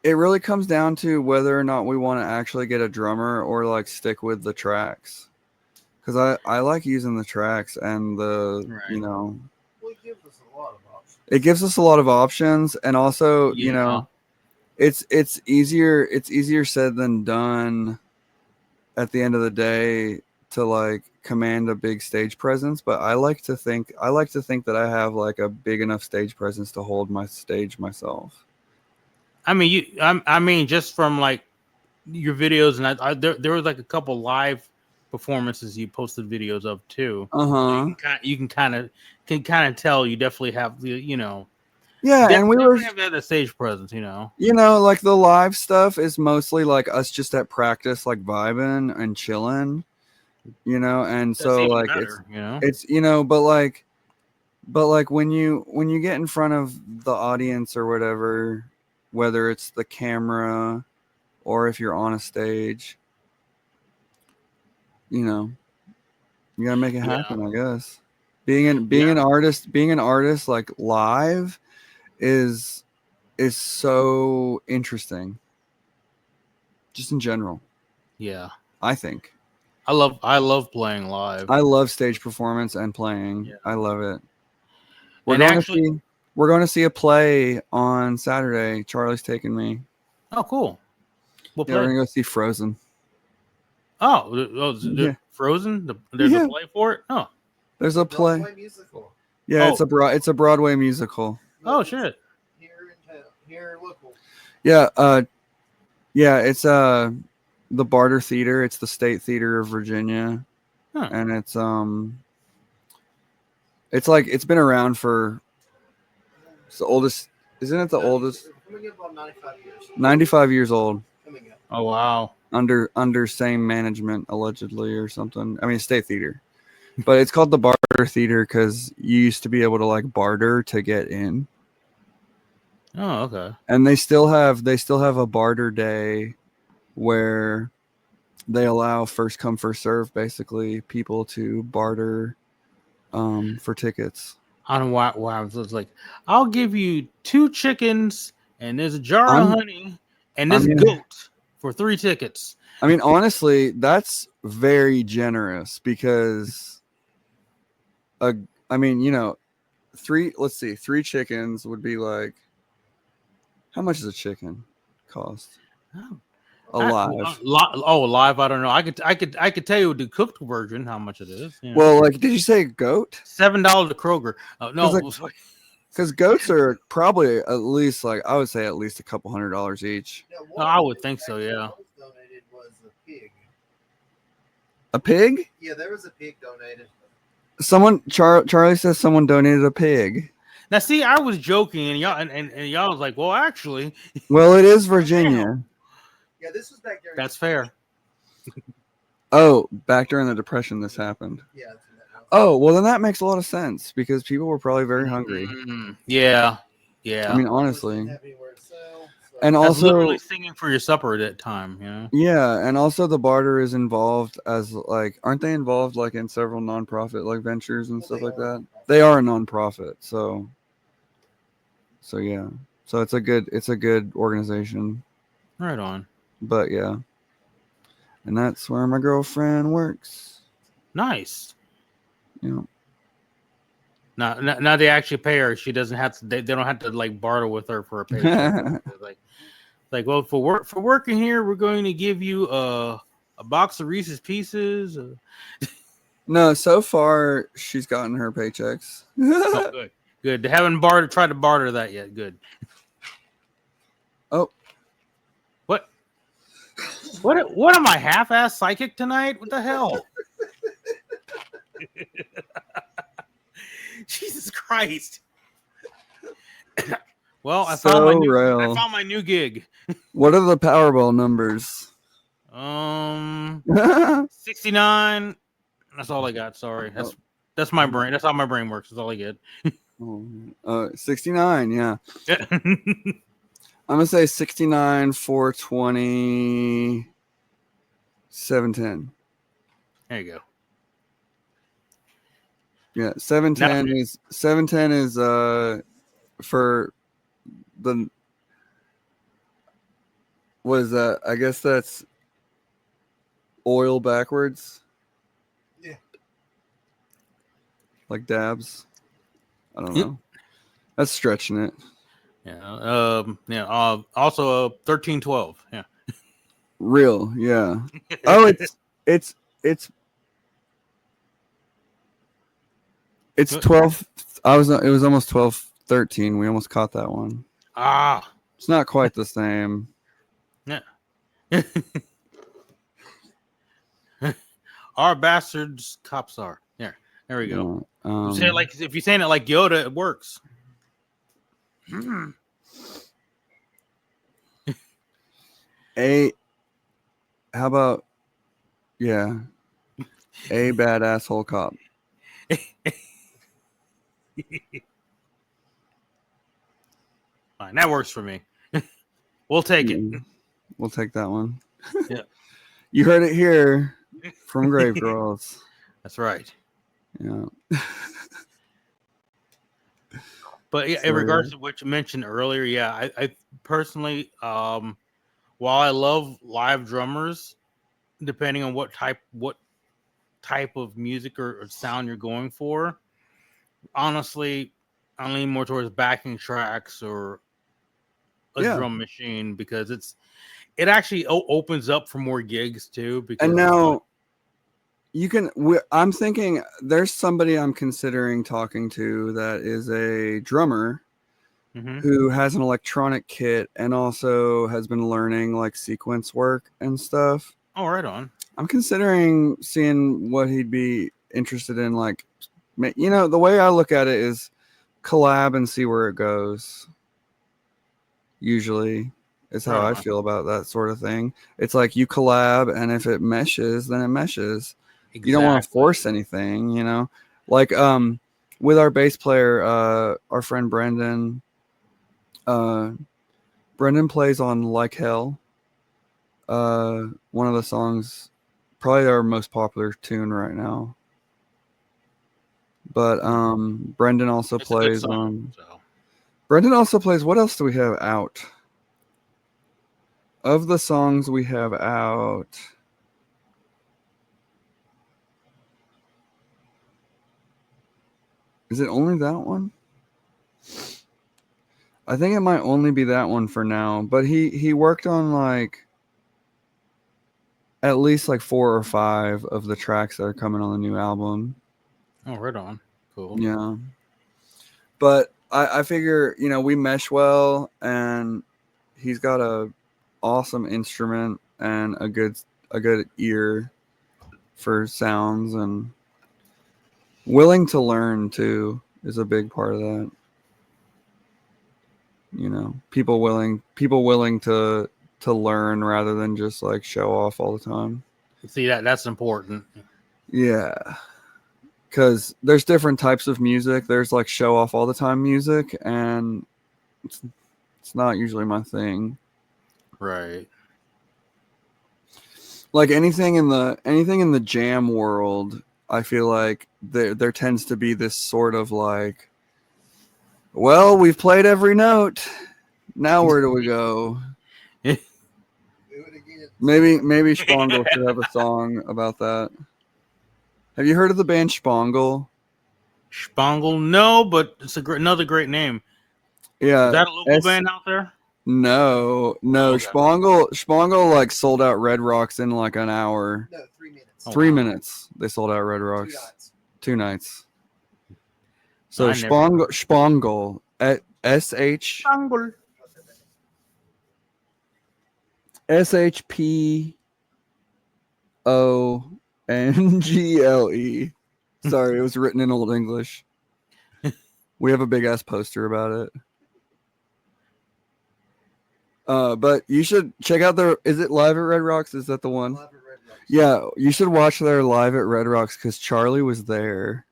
it really comes down to whether or not we want to actually get a drummer or stick with the tracks. Because I like using the tracks and the Well, it gives us a lot of options. It gives us a lot of options, and also it's easier said than done. At the end of the day, to command a big stage presence, but I like to think that I have a big enough stage presence to hold my stage myself. I mean, just from your videos, and there was a couple live performances you posted videos of too. So you can kind of tell you definitely have the Yeah, and we were have that stage presence, the live stuff is mostly us just at practice, vibing and chilling, and that's so better, it's but when you get in front of the audience or whatever, whether it's the camera or if you're on a stage, you gotta make it happen. I guess being an artist live is so interesting, just in general. Yeah, I think I love playing live. I love stage performance and playing. Yeah. I love it. We're going to see a play on Saturday. Charlie's taking me. Oh, cool. We're gonna go see Frozen. Frozen? There's a play for it? Oh. There's a play. Broadway musical. Yeah, it's a Broadway musical. Oh shit. Here in town, here local. Yeah, it's the Barter Theater. It's the State Theater of Virginia. Huh. And it's been around for it's the oldest, isn't it the oldest? Coming up on 95 years. 95 years old. Coming up. Oh wow. Under same management allegedly or something. I mean, State Theater, but it's called the Barter Theater because you used to be able to barter to get in. Oh, okay. And they still have a barter day where they allow first come first serve, basically people to barter for tickets. I don't know why I was like, I'll give you 2 chickens and there's a jar of honey and this goat for 3 tickets. I mean, honestly, that's very generous because, 3 chickens would be how much does a chicken cost? alive. Live. I don't know. I could tell you the cooked version how much it is. You know? Well, like, did you say goat? $7 at Kroger. No, Because goats are probably at least, like, I would say at least a couple $100 each. Now, No, one I of would the think so, things that yeah. was donated was a pig. A pig? Yeah, there was a pig donated. Someone, Charlie says someone donated a pig. now see, I was joking, and y'all was like, well, actually, Well, it is Virginia. Yeah, this was back during. that's fair. Oh, back during the Depression, this happened. Yeah. That's what that was. Oh, well, then that makes a lot of sense because people were probably very hungry. Yeah. I mean, honestly. Didn't have anywhere to sell, so- And That's also, literally singing for your supper at that time, you know? yeah, and also the barter is involved as, like, aren't they involved, like, in several nonprofit, like, ventures and Well, stuff they like are. that? They are a nonprofit, so yeah. So it's a good organization. Right on. But yeah. And that's where my girlfriend works. Nice. You know. Now they actually pay her. She doesn't have to. They don't have to like barter with her for a paycheck. like, well, for working here, we're going to give you a box of Reese's Pieces. No, so far she's gotten her paychecks. Oh, good. They haven't tried to barter that yet. Good. Oh. What am I, half-ass psychic tonight? What the hell? Jesus Christ. Well, I found my new gig. What are the Powerball numbers? 69. That's all I got. Sorry. That's my brain. That's how my brain works. That's all I get. 69, yeah. I'm going to say 69, 420, 710. There you go. Yeah, 710 is for the, what is that? I guess that's oil backwards. Yeah. Like dabs. I don't know. That's stretching it. Yeah. Also 1312. Yeah. Real, yeah. Oh, it's 12. It was almost 12:13. We almost caught that one. Ah. It's not quite the same. Yeah. Our bastards cops are. There we go. You say it like, if you're saying it like Yoda, it works. How about, yeah, a bad asshole cop. Fine, that works for me. We'll take it. We'll take that one. Yeah. You heard it here from Grave Girls. That's right. Yeah. But yeah, in regards to what you mentioned earlier, yeah, I personally, while I love live drummers, depending on what type of music or sound you're going for, honestly, I lean more towards backing tracks or a drum machine because it actually opens up for more gigs too. Because and now I'm thinking there's somebody I'm considering talking to that is a drummer who has an electronic kit and also has been learning like sequence work and stuff. Oh, right on. I'm considering seeing what he'd be interested in. Like, you know, the way I look at it is collab and see where it goes. Usually is how I feel about that sort of thing. It's like you collab, and if it meshes, then it meshes. Exactly. You don't want to force anything, you know. Like with our bass player, our friend Brendan. Brendan plays on Like Hell. One of the songs, probably our most popular tune right now. But Brendan also plays on. Brendan also plays. What else do we have out? Of the songs we have out, is it only that one? I think it might only be that one for now. But he worked on like at least like 4 or 5 of the tracks that are coming on the new album. Oh, right on. Cool. Yeah. But I figure, you know, we mesh well, and he's got a awesome instrument and a good ear for sounds, and willing to learn too is a big part of that. You know, people willing to learn rather than just like show off all the time. See, that's important. Yeah. Because there's different types of music. There's like show off all the time music, and it's not usually my thing. Right. Like anything in the jam world, I feel like there tends to be this sort of like, well, we've played every note. Now where do we go? Do it again. Maybe Spangle should have a song about that. Have you heard of the band Spangle? Spangle, no, but it's another great name. Yeah. Is that a local band out there? No. Okay. Spangle like sold out Red Rocks in like an hour. No, 3 minutes. Oh, 3 wow. minutes. They sold out Red 2 Rocks. nights. 2 nights. So I never- Spangle at SH Spangle. SHPONGLE. Sorry, it was written in Old English. We have a big ass poster about it. But you should check out their. Is it Live at Red Rocks? Is that the one? Live at Red Rocks. Yeah, you should watch their Live at Red Rocks because Charlie was there.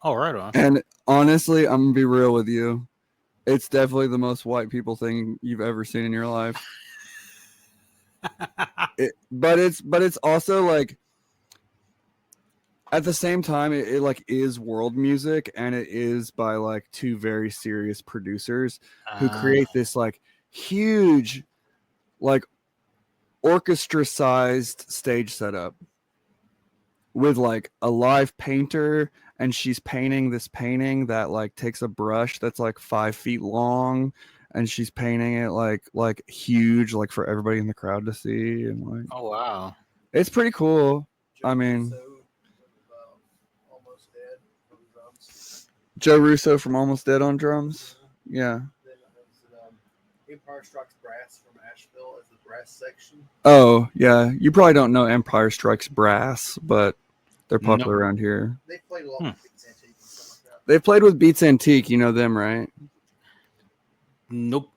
Oh, right on. And honestly, I'm gonna be real with you. It's definitely the most white people thing you've ever seen in your life. But it's also like at the same time it like is world music, and it is by like 2 very serious producers who create this like huge like orchestra sized stage setup with like a live painter, and she's painting this painting that like takes a brush that's like 5 feet long, and she's painting it like huge, like for everybody in the crowd to see, and like Oh, wow. it's pretty cool. I mean, Almost Dead on drums. Joe Russo from Almost Dead on drums. Yeah. Then Empire Strikes Brass from Asheville as the brass section. Oh yeah, you probably don't know Empire Strikes Brass, but they're popular around here. They played a lot with Beats Antique and stuff like that. They played with Beats Antique. You know them, right? Nope.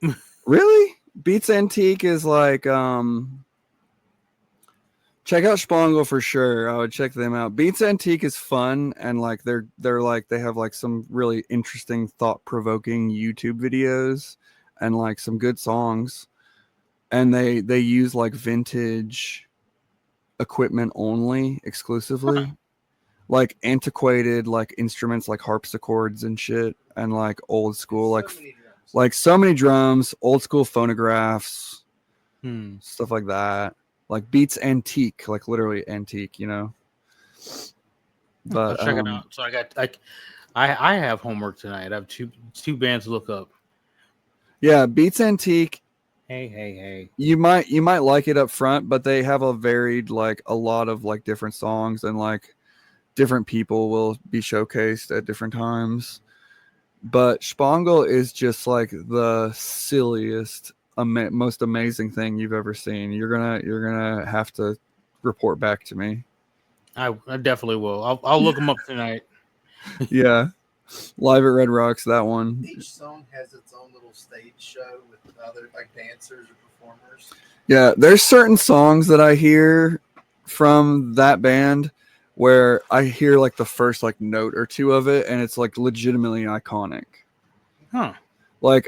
Really? Beats Antique is like check out Spangle for sure. I would check them out. Beats Antique is fun, and like they're like they have like some really interesting, thought-provoking YouTube videos and like some good songs. And they use like vintage equipment only exclusively. Like antiquated like instruments like harpsichords and shit, and like old school so many drums, old school phonographs, stuff like that. Like Beats Antique, like literally antique, you know. But I'll check it out. So I have homework tonight. I have two bands to look up. Yeah, Beats Antique. Hey. You might like it up front, but they have a varied like a lot of like different songs, and like different people will be showcased at different times. But Spangle is just like the silliest, most amazing thing you've ever seen. You're gonna have to report back to me. I definitely will. I'll look them up tonight. Yeah, Live at Red Rocks, that one. Each song has its own little stage show with other like dancers or performers. Yeah, there's certain songs that I hear from that band where I hear like the first like note or two of it, and it's like legitimately iconic. Huh. Like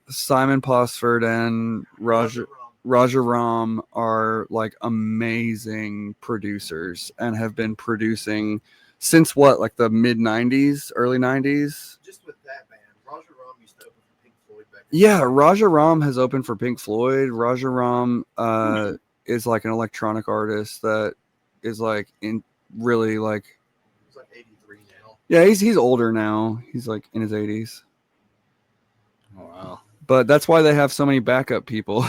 Simon Posford and Raja Ram are like amazing producers and have been producing since what, like the mid 90s, early 90s. Just with that band, Raja Ram used to open for Pink Floyd back. Yeah, Raja Ram has opened for Pink Floyd. Raja Ram is like an electronic artist that is like in really like. He's like 83 now. Yeah, he's older now. He's like in his 80s. Oh, wow. But that's why they have so many backup people.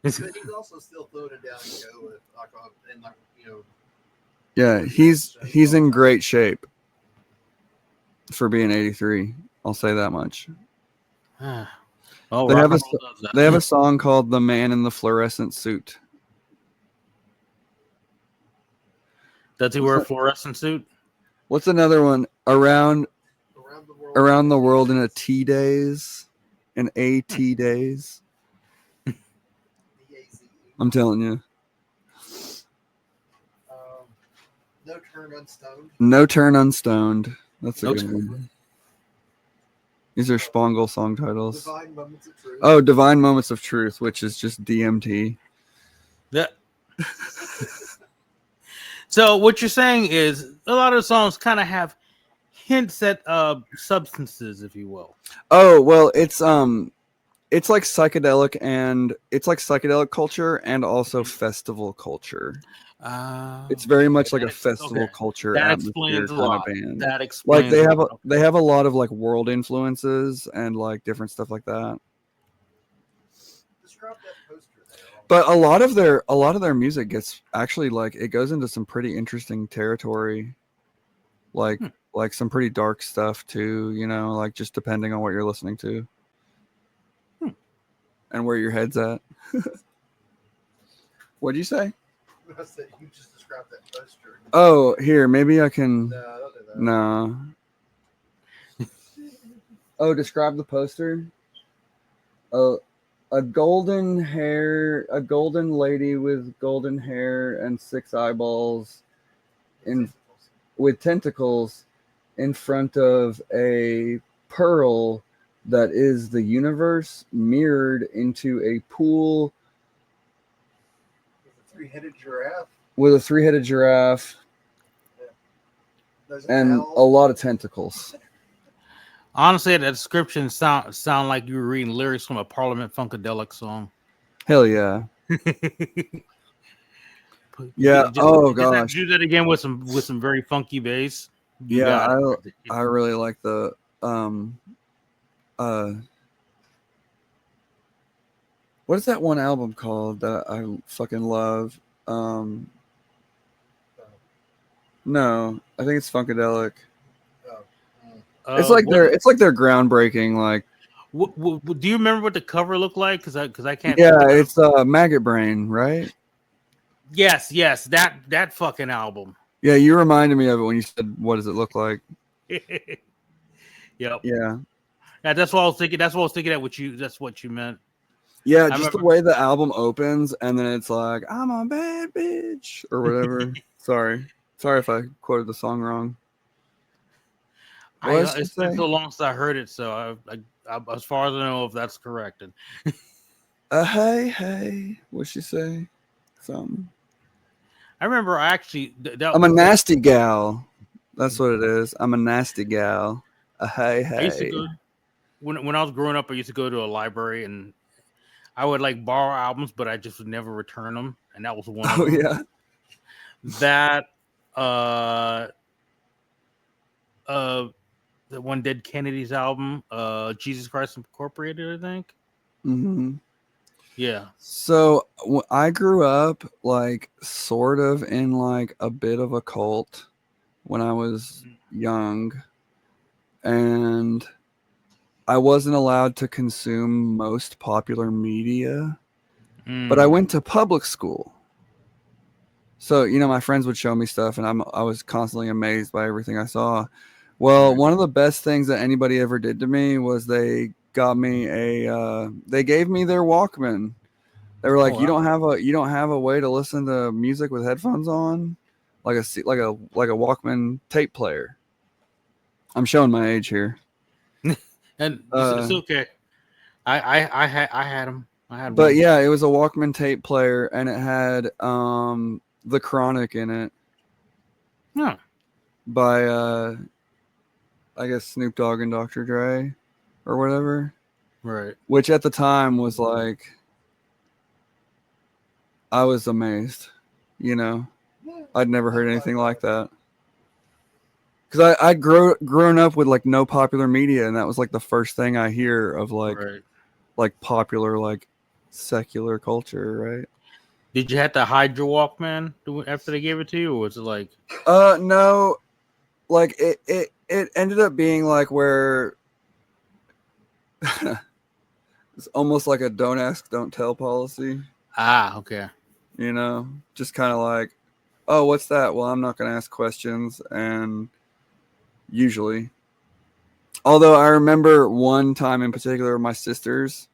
But he's also still throwing it down with alcohol and Yeah, he's in great shape for being 83. I'll say that much. Oh, They rock have a and roll does that. they have a song called "The Man in the Fluorescent Suit." Does he wear a fluorescent suit? What's another one? Around the world in a T days, in AT days. I'm telling you. No Turn Unstoned. No Turn Unstoned. That's a No good Turn. one. These are Spangle song titles. Divine Moments of Truth. Oh, Divine Moments of Truth, which is just DMT. Yeah. So what you're saying is a lot of the songs kind of have hints at substances, if you will. Oh, well, it's like psychedelic culture and also festival culture. It's very much like a festival culture That atmosphere explains a kind of lot. band. That explains. Like they have a lot of like world influences and like different stuff like that. Describe that poster there. But a lot of their music gets actually like it goes into some pretty interesting territory, like some pretty dark stuff too. You know, like just depending on what you're listening to and where your head's at. What'd you say? I said you just described that poster. Oh, here, maybe I can. No, don't do that. No. Oh, describe the poster. A golden lady with golden hair and 6 eyeballs with tentacles in front of a pearl that is the universe mirrored into a pool with a three-headed giraffe and a lot of tentacles. Honestly, that description sound like you were reading lyrics from a Parliament Funkadelic song. Hell yeah. Yeah. Gosh. Do that again with some very funky bass. Yeah, I really like the what is that one album called that I fucking love? No, I think it's Funkadelic. It's like they're groundbreaking. Like, do you remember what the cover looked like? Because I can't. Yeah, it's Maggot Brain, right? Yes, that fucking album. Yeah, you reminded me of it when you said, "What does it look like?" Yep. Yeah. Yeah, that's what I was thinking. That's what you meant. Yeah, just the way the album opens, and then it's like, "I'm a bad bitch" or whatever. Sorry if I quoted the song wrong. It's been so long since I heard it, so I as far as I know, if that's correct. Hey, what'd she say? Something. I remember actually. I'm a nasty gal. That's what it is. I'm a nasty gal. Hey. I used to go, when I was growing up, I used to go to a library and I would like borrow albums, but I just would never return them, and that was one of them. Yeah. That the one Dead Kennedy's album, Jesus Christ Incorporated, I think. Mm-hmm. Yeah. So I grew up like sort of in like a bit of a cult when I was young, and I wasn't allowed to consume most popular media, but I went to public school. So, my friends would show me stuff and I was constantly amazed by everything I saw. Well, one of the best things that anybody ever did to me was they gave me their Walkman. They were like, you don't have a way to listen to music with headphones on, like a Walkman tape player. I'm showing my age here. And it's okay. I had them. But one. Yeah, it was a Walkman tape player, and it had The Chronic in it. Huh. By I guess Snoop Dogg and Dr. Dre or whatever. Right. Which at the time was like, I was amazed. I'd never heard anything like that. Because I'd grown up with like no popular media, and that was like the first thing I hear of like popular like secular culture, right? Did you have to hide your Walkman after they gave it to you, or was it like? No, like it ended up being like where it's almost like a don't ask, don't tell policy. Ah, okay. You know, just kind of like, oh, what's that? Well, I'm not going to ask questions, and usually. Although I remember one time in particular, my sisters,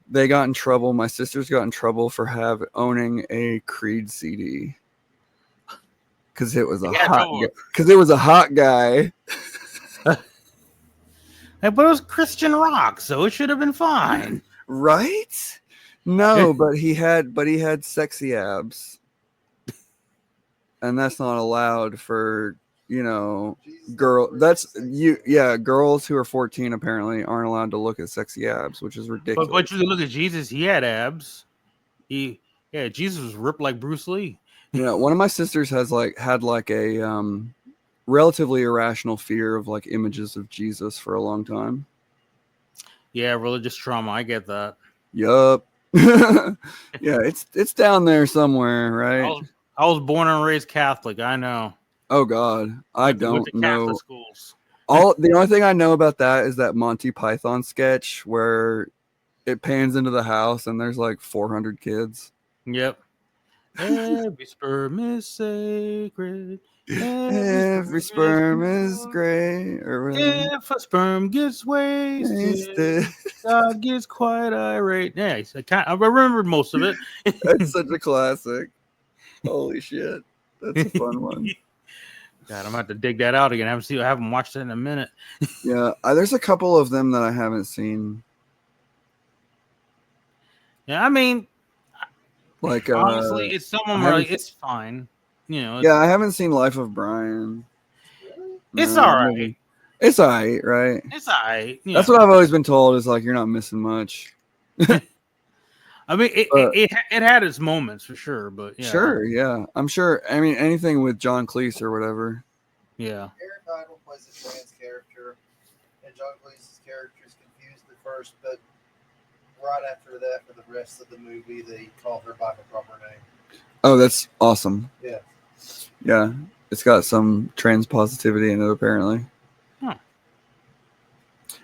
they got in trouble. My sisters got in trouble for owning a Creed CD because it was a hot guy. Hey, but it was Christian rock, so it should have been fine. Right? No, but he had sexy abs. And that's not allowed for, girls who are 14 apparently aren't allowed to look at sexy abs, which is ridiculous. But you look at Jesus, he had abs. Jesus was ripped like Bruce Lee. One of my sisters had a relatively irrational fear of like images of Jesus for a long time. Yeah, religious trauma, I get that. Yup. Yeah, it's down there somewhere, right? I was born and raised Catholic. I know. Oh God, I don't know. Catholic schools. The only thing I know about that is that Monty Python sketch where it pans into the house and there's like 400 kids. Yep. Every sperm is sacred. Every sperm is great. If a sperm gets wasted, God gets quite irate. Yeah, I remembered most of it. That's such a classic. Holy shit. That's a fun one. God, I'm gonna have to dig that out again. I haven't watched it in a minute. Yeah, there's a couple of them that I haven't seen. Yeah, I mean, like honestly, it's some of them are like, it's fine. Yeah, I haven't seen Life of Brian. It's all right. It's all right, right? It's all right. That's what I've always been told is like you're not missing much. I mean, it had its moments for sure, but yeah. Sure, yeah, I'm sure. I mean, anything with John Cleese or whatever. Yeah. Eric Idle plays a trans character, and John Cleese's character is confused at first, but right after that, for the rest of the movie, they call her by her proper name. Oh, that's awesome. Yeah. Yeah, it's got some trans positivity in it apparently. Huh.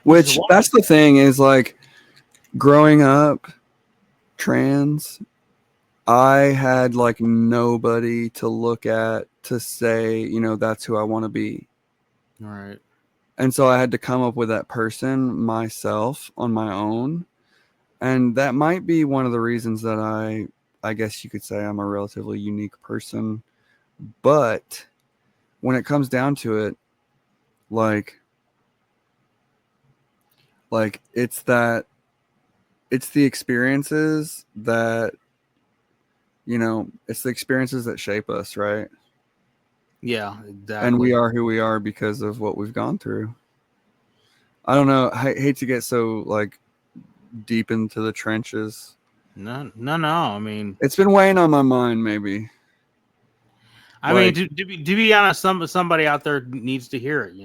Which that's the thing is like growing up trans, I had like nobody to look at to say, that's who I want to be. All right. And so I had to come up with that person myself on my own. And that might be one of the reasons that I guess you could say I'm a relatively unique person. But when it comes down to it, like it's the experiences that, it's the experiences that shape us, right? Yeah, exactly. And we are who we are because of what we've gone through. I don't know. I hate to get so like deep into the trenches. No. I mean, it's been weighing on my mind, maybe. I mean, to be honest, somebody out there needs to hear it,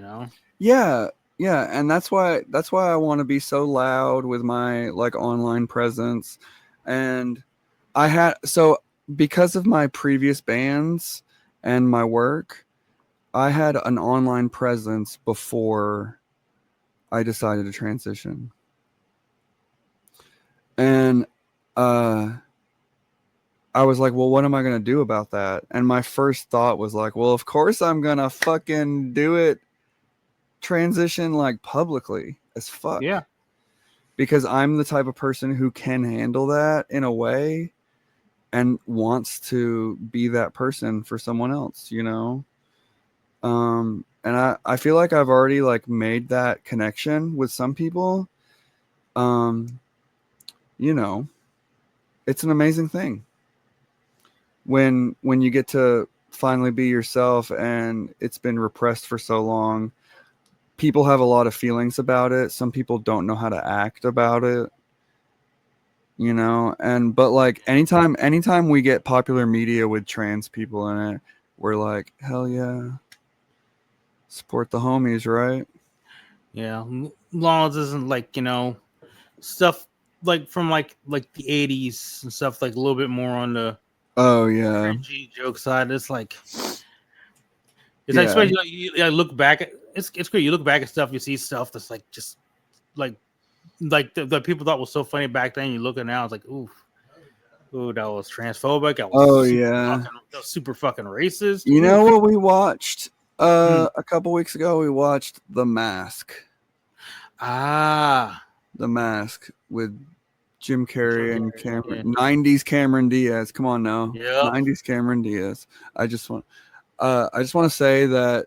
Yeah, and that's why I want to be so loud with my like online presence. And because of my previous bands and my work, I had an online presence before I decided to transition. And I was like, well, what am I going to do about that? And my first thought was like, well, of course I'm going to fucking do it. Transition like publicly as fuck. Yeah. Because I'm the type of person who can handle that in a way and wants to be that person for someone else, And I feel like I've already like made that connection with some people. It's an amazing thing. When you get to finally be yourself and it's been repressed for so long, people have a lot of feelings about it. Some people don't know how to act about it, but like anytime we get popular media with trans people in it, we're like, hell yeah, support the homies, right? Yeah, long as it isn't like stuff like from like the 80s and stuff, like a little bit more on the Oh yeah. cringy joke side. It's like Yeah. especially like, you look back at it's great. You look back at stuff, you see stuff that's like just like the people thought was so funny back then. You look at now, it's like ooh, that was transphobic. That was that was super fucking racist. You know what we watched a couple weeks ago? We watched The Mask. The Mask with Jim Carrey and Cameron. 90s Cameron Diaz. Come on now. Yeah. 90s Cameron Diaz. I just want to say that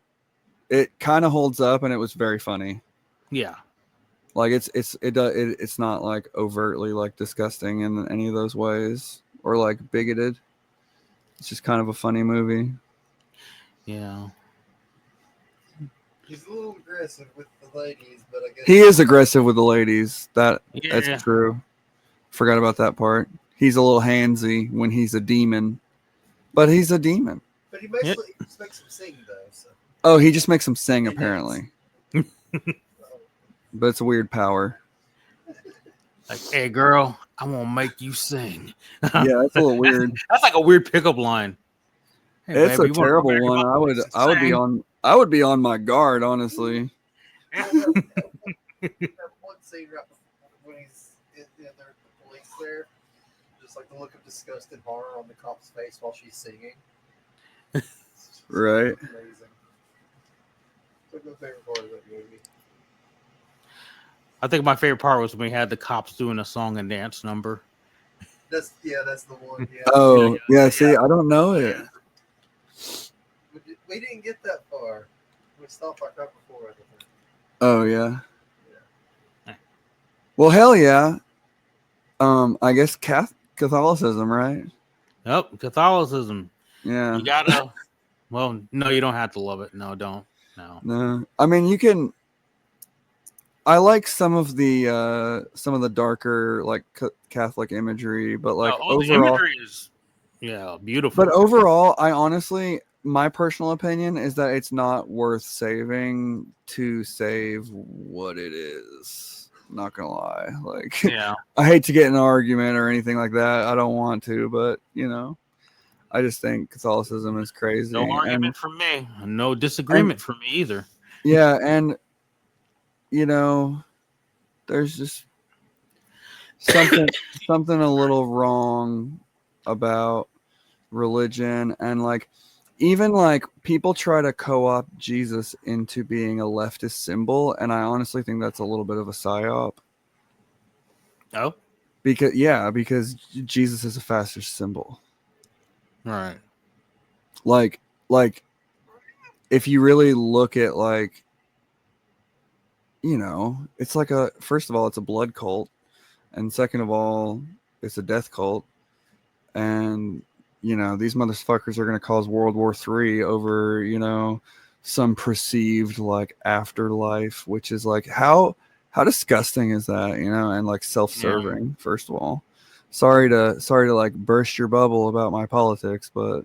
it kind of holds up and it was very funny. Yeah. Like it's not like overtly like disgusting in any of those ways or like bigoted. It's just kind of a funny movie. Yeah. He's a little aggressive with the ladies, but I guess he is aggressive with the ladies. That's true. Forgot about that part. He's a little handsy when he's a demon, but he's a demon. But he makes them sing though. So. Oh, he just makes them sing apparently. But it's a weird power. Like, hey girl, I'm gonna make you sing. Yeah, that's a little weird. That's like a weird pickup line. Hey, it's a terrible one. I would be on my guard, honestly. One scene right when he's in there, the police there, just like the look of disgust and horror on the cop's face while she's singing. Right. Amazing. It's my favorite part of that movie. I think my favorite part was when we had the cops doing a song and dance number. That's the one. Yeah. Oh, yeah. See, I don't know it. We didn't get that far. We stopped like right before it. Oh yeah. Well, hell yeah. I guess Catholicism, right? Yep, Catholicism. Yeah. You gotta. Well, no, you don't have to love it. No, don't. No. I mean, you can. I like some of the darker like Catholic imagery, but like overall, the imagery is beautiful. But overall, I honestly, my personal opinion is that it's not worth saving to save what it is. Not gonna lie, like I hate to get in an argument or anything like that. I don't want to, but I just think Catholicism is crazy. No argument from me. No disagreement from me either. Yeah, and there's just something a little wrong about religion, and like even like people try to co-opt Jesus into being a leftist symbol, and I honestly think that's a little bit of a psyop. Oh, because Jesus is a fascist symbol, right? Like if you really look at like. It's like first of all, it's a blood cult. And second of all, it's a death cult. And, these motherfuckers are going to cause World War III over, some perceived like afterlife, which is like, how disgusting is that, and like self-serving, first of all. Sorry to like burst your bubble about my politics, but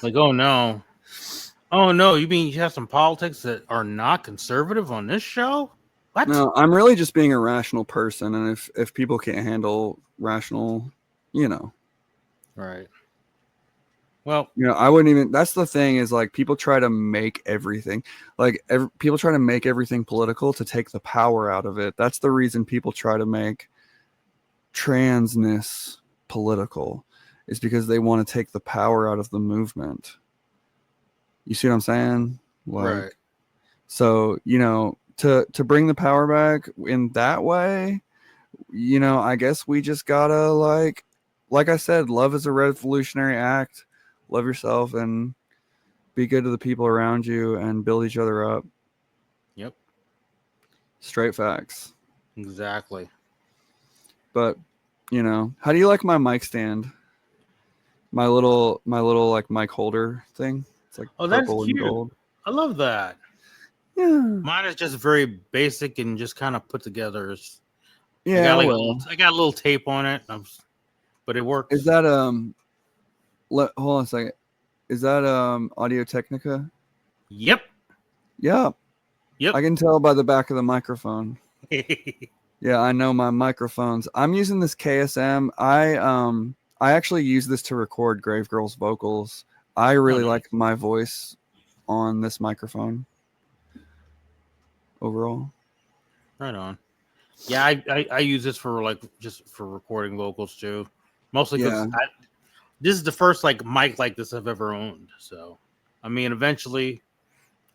like, oh no, you mean you have some politics that are not conservative on this show? What? No, I'm really just being a rational person, and if people can't handle rational, right. Well, I wouldn't even. That's the thing is like people try to make everything people try to make everything political to take the power out of it. That's the reason people try to make transness political, is because they want to take the power out of the movement. You see what I'm saying? Like, right. So, to bring the power back in that way, I guess we just gotta like I said, love is a revolutionary act. Love yourself and be good to the people around you and build each other up. Yep. Straight facts. Exactly. But, how do you like my mic stand? My little like mic holder thing. It's like purple and gold. I love that. Yeah. Mine is just very basic and just kind of put together. Yeah. I got a little tape on it, but it works. Is that hold on a second. Is that Audio Technica? Yep. Yeah. Yep. I can tell by the back of the microphone. Yeah, I know my microphones. I'm using this KSM. I actually use this to record Grave Girl's vocals. I really nice. like my voice on this microphone overall. Right on. Yeah, I use this for like just for recording vocals too, mostly because Yeah. this is the first like mic like this I've ever owned. So, I mean, eventually,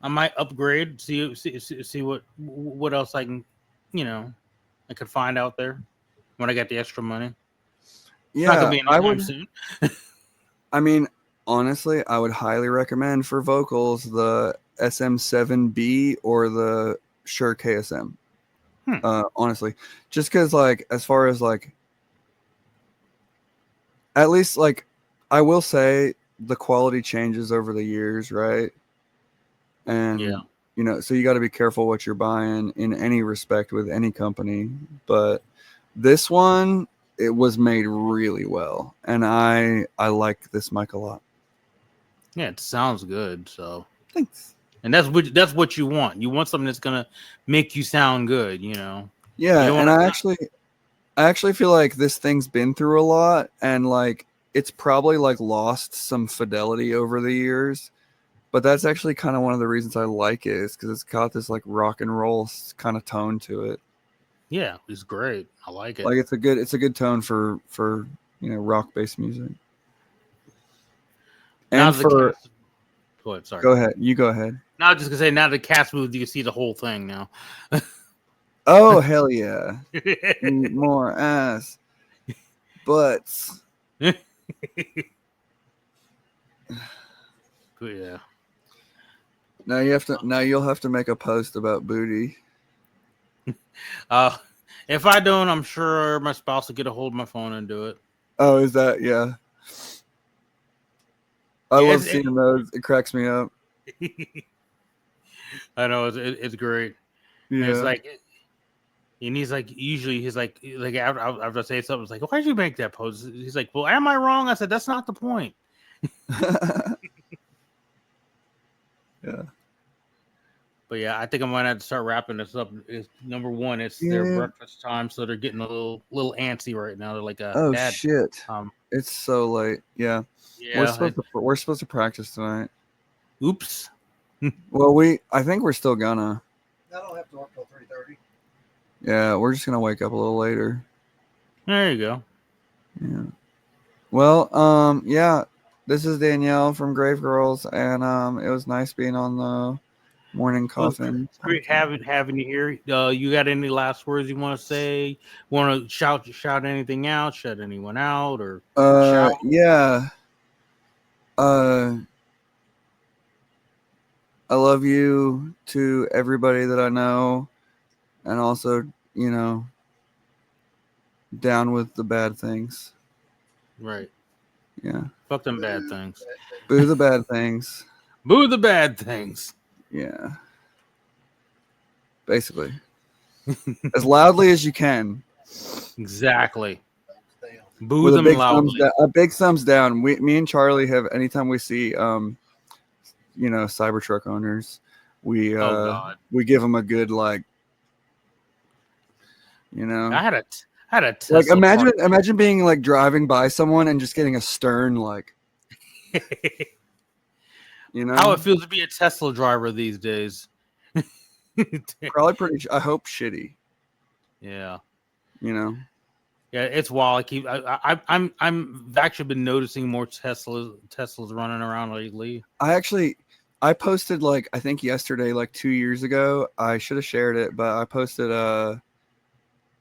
I might upgrade, see what else I can, I could find out there when I get the extra money. It's not gonna Yeah, be I anytime would. soon. I mean, honestly, I would highly recommend for vocals the SM7B or the Shure KSM. Honestly, just because like as far as like, at least like, I will say the quality changes over the years, right? And Yeah. so you got to be careful what you're buying in any respect with any company. But this one, it was made really well, and I like this mic a lot. Yeah, it sounds good. So, Thanks. and that's what you want. You want something that's gonna make you sound good. Yeah, You don't and want I actually feel like this thing's been through a lot, and like it's probably like lost some fidelity over the years. But that's actually kind of one of the reasons I like it, is because it's got this like rock and roll kind of tone to it. Yeah, it's great. I like it. Like it's a good tone for rock based music. Now And the for cast. Go ahead. Sorry. go ahead, you go ahead. Now, I was just gonna say, now the cast move, you can see the whole thing now. Oh hell yeah, more ass, butts. But yeah. Now you'll have to make a post about booty. If I don't, I'm sure my spouse will get a hold of my phone and do it. Oh, is that yeah? I Yeah, love seeing those. It cracks me up. I know it's great. Yeah. And it's like, and he's like, usually he's like after I say something, it's like, why'd you make that post? He's like, well, am I wrong? I said, that's not the point. Yeah. But yeah, I think I'm gonna have to start wrapping this up. It's, number one, it's their breakfast time, so they're getting a little antsy right now. They're like, oh Dad, shit! It's so late. Yeah. yeah. We're supposed to practice tonight. Oops. Well, I think we're still gonna. I don't have to work till 3:30. Yeah, we're just gonna wake up a little later. There you go. Yeah. Well, yeah. This is Danielle from Grave Girls, and it was nice being on the Morning Coffin. Great having you here. You got any last words you want to say? Want to shout anything out? Shut anyone out? Or shout? Yeah. I love you to everybody that I know, and also, down with the bad things. Right. Yeah. Fuck them bad things. Boo the bad things. Boo the bad things. Yeah. Basically. As loudly as you can. Exactly. Boo With them loudly. A big thumbs down. Me and Charlie have, anytime we see Cybertruck owners, we give them a good like, I had a Tesla like imagine being like driving by someone and just getting a stern like how it feels to be a Tesla driver these days. Probably pretty. I hope shitty. Yeah. Yeah, it's wild. I'm actually been noticing more Teslas running around lately. I posted like, I think yesterday, like 2 years ago. I should have shared it, but I posted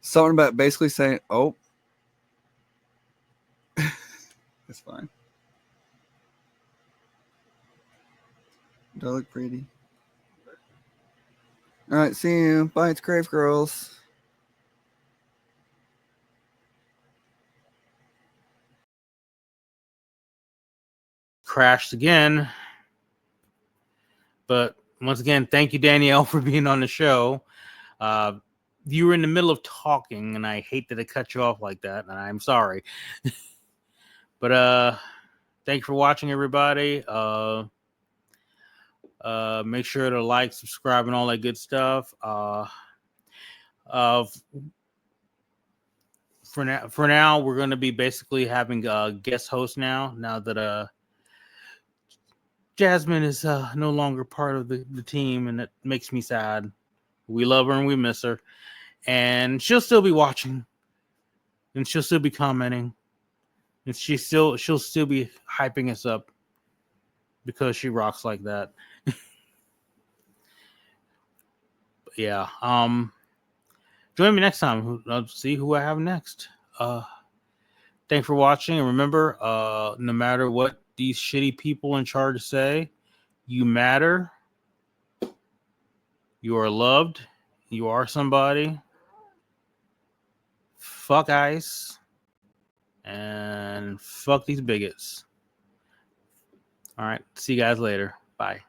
something about basically saying, "Oh, it's fine. Do I look pretty?" All right, see you. Bye. It's Grave Girls. Crashed again. But once again, thank you, Danielle, for being on the show. You were in the middle of talking, and I hate that I cut you off like that, and I'm sorry. But thank you for watching, everybody. Make sure to like, subscribe, and all that good stuff. for now, we're going to be basically having a guest host now that Jasmine is no longer part of the team, and it makes me sad. We love her and we miss her, and she'll still be watching, and she'll still be commenting, and she'll still be hyping us up because she rocks like that. But yeah. Join me next time. I'll see who I have next. Thanks for watching, and remember, no matter what these shitty people in charge say, you matter. You are loved. You are somebody. Fuck ICE. And fuck these bigots. All right. See you guys later. Bye.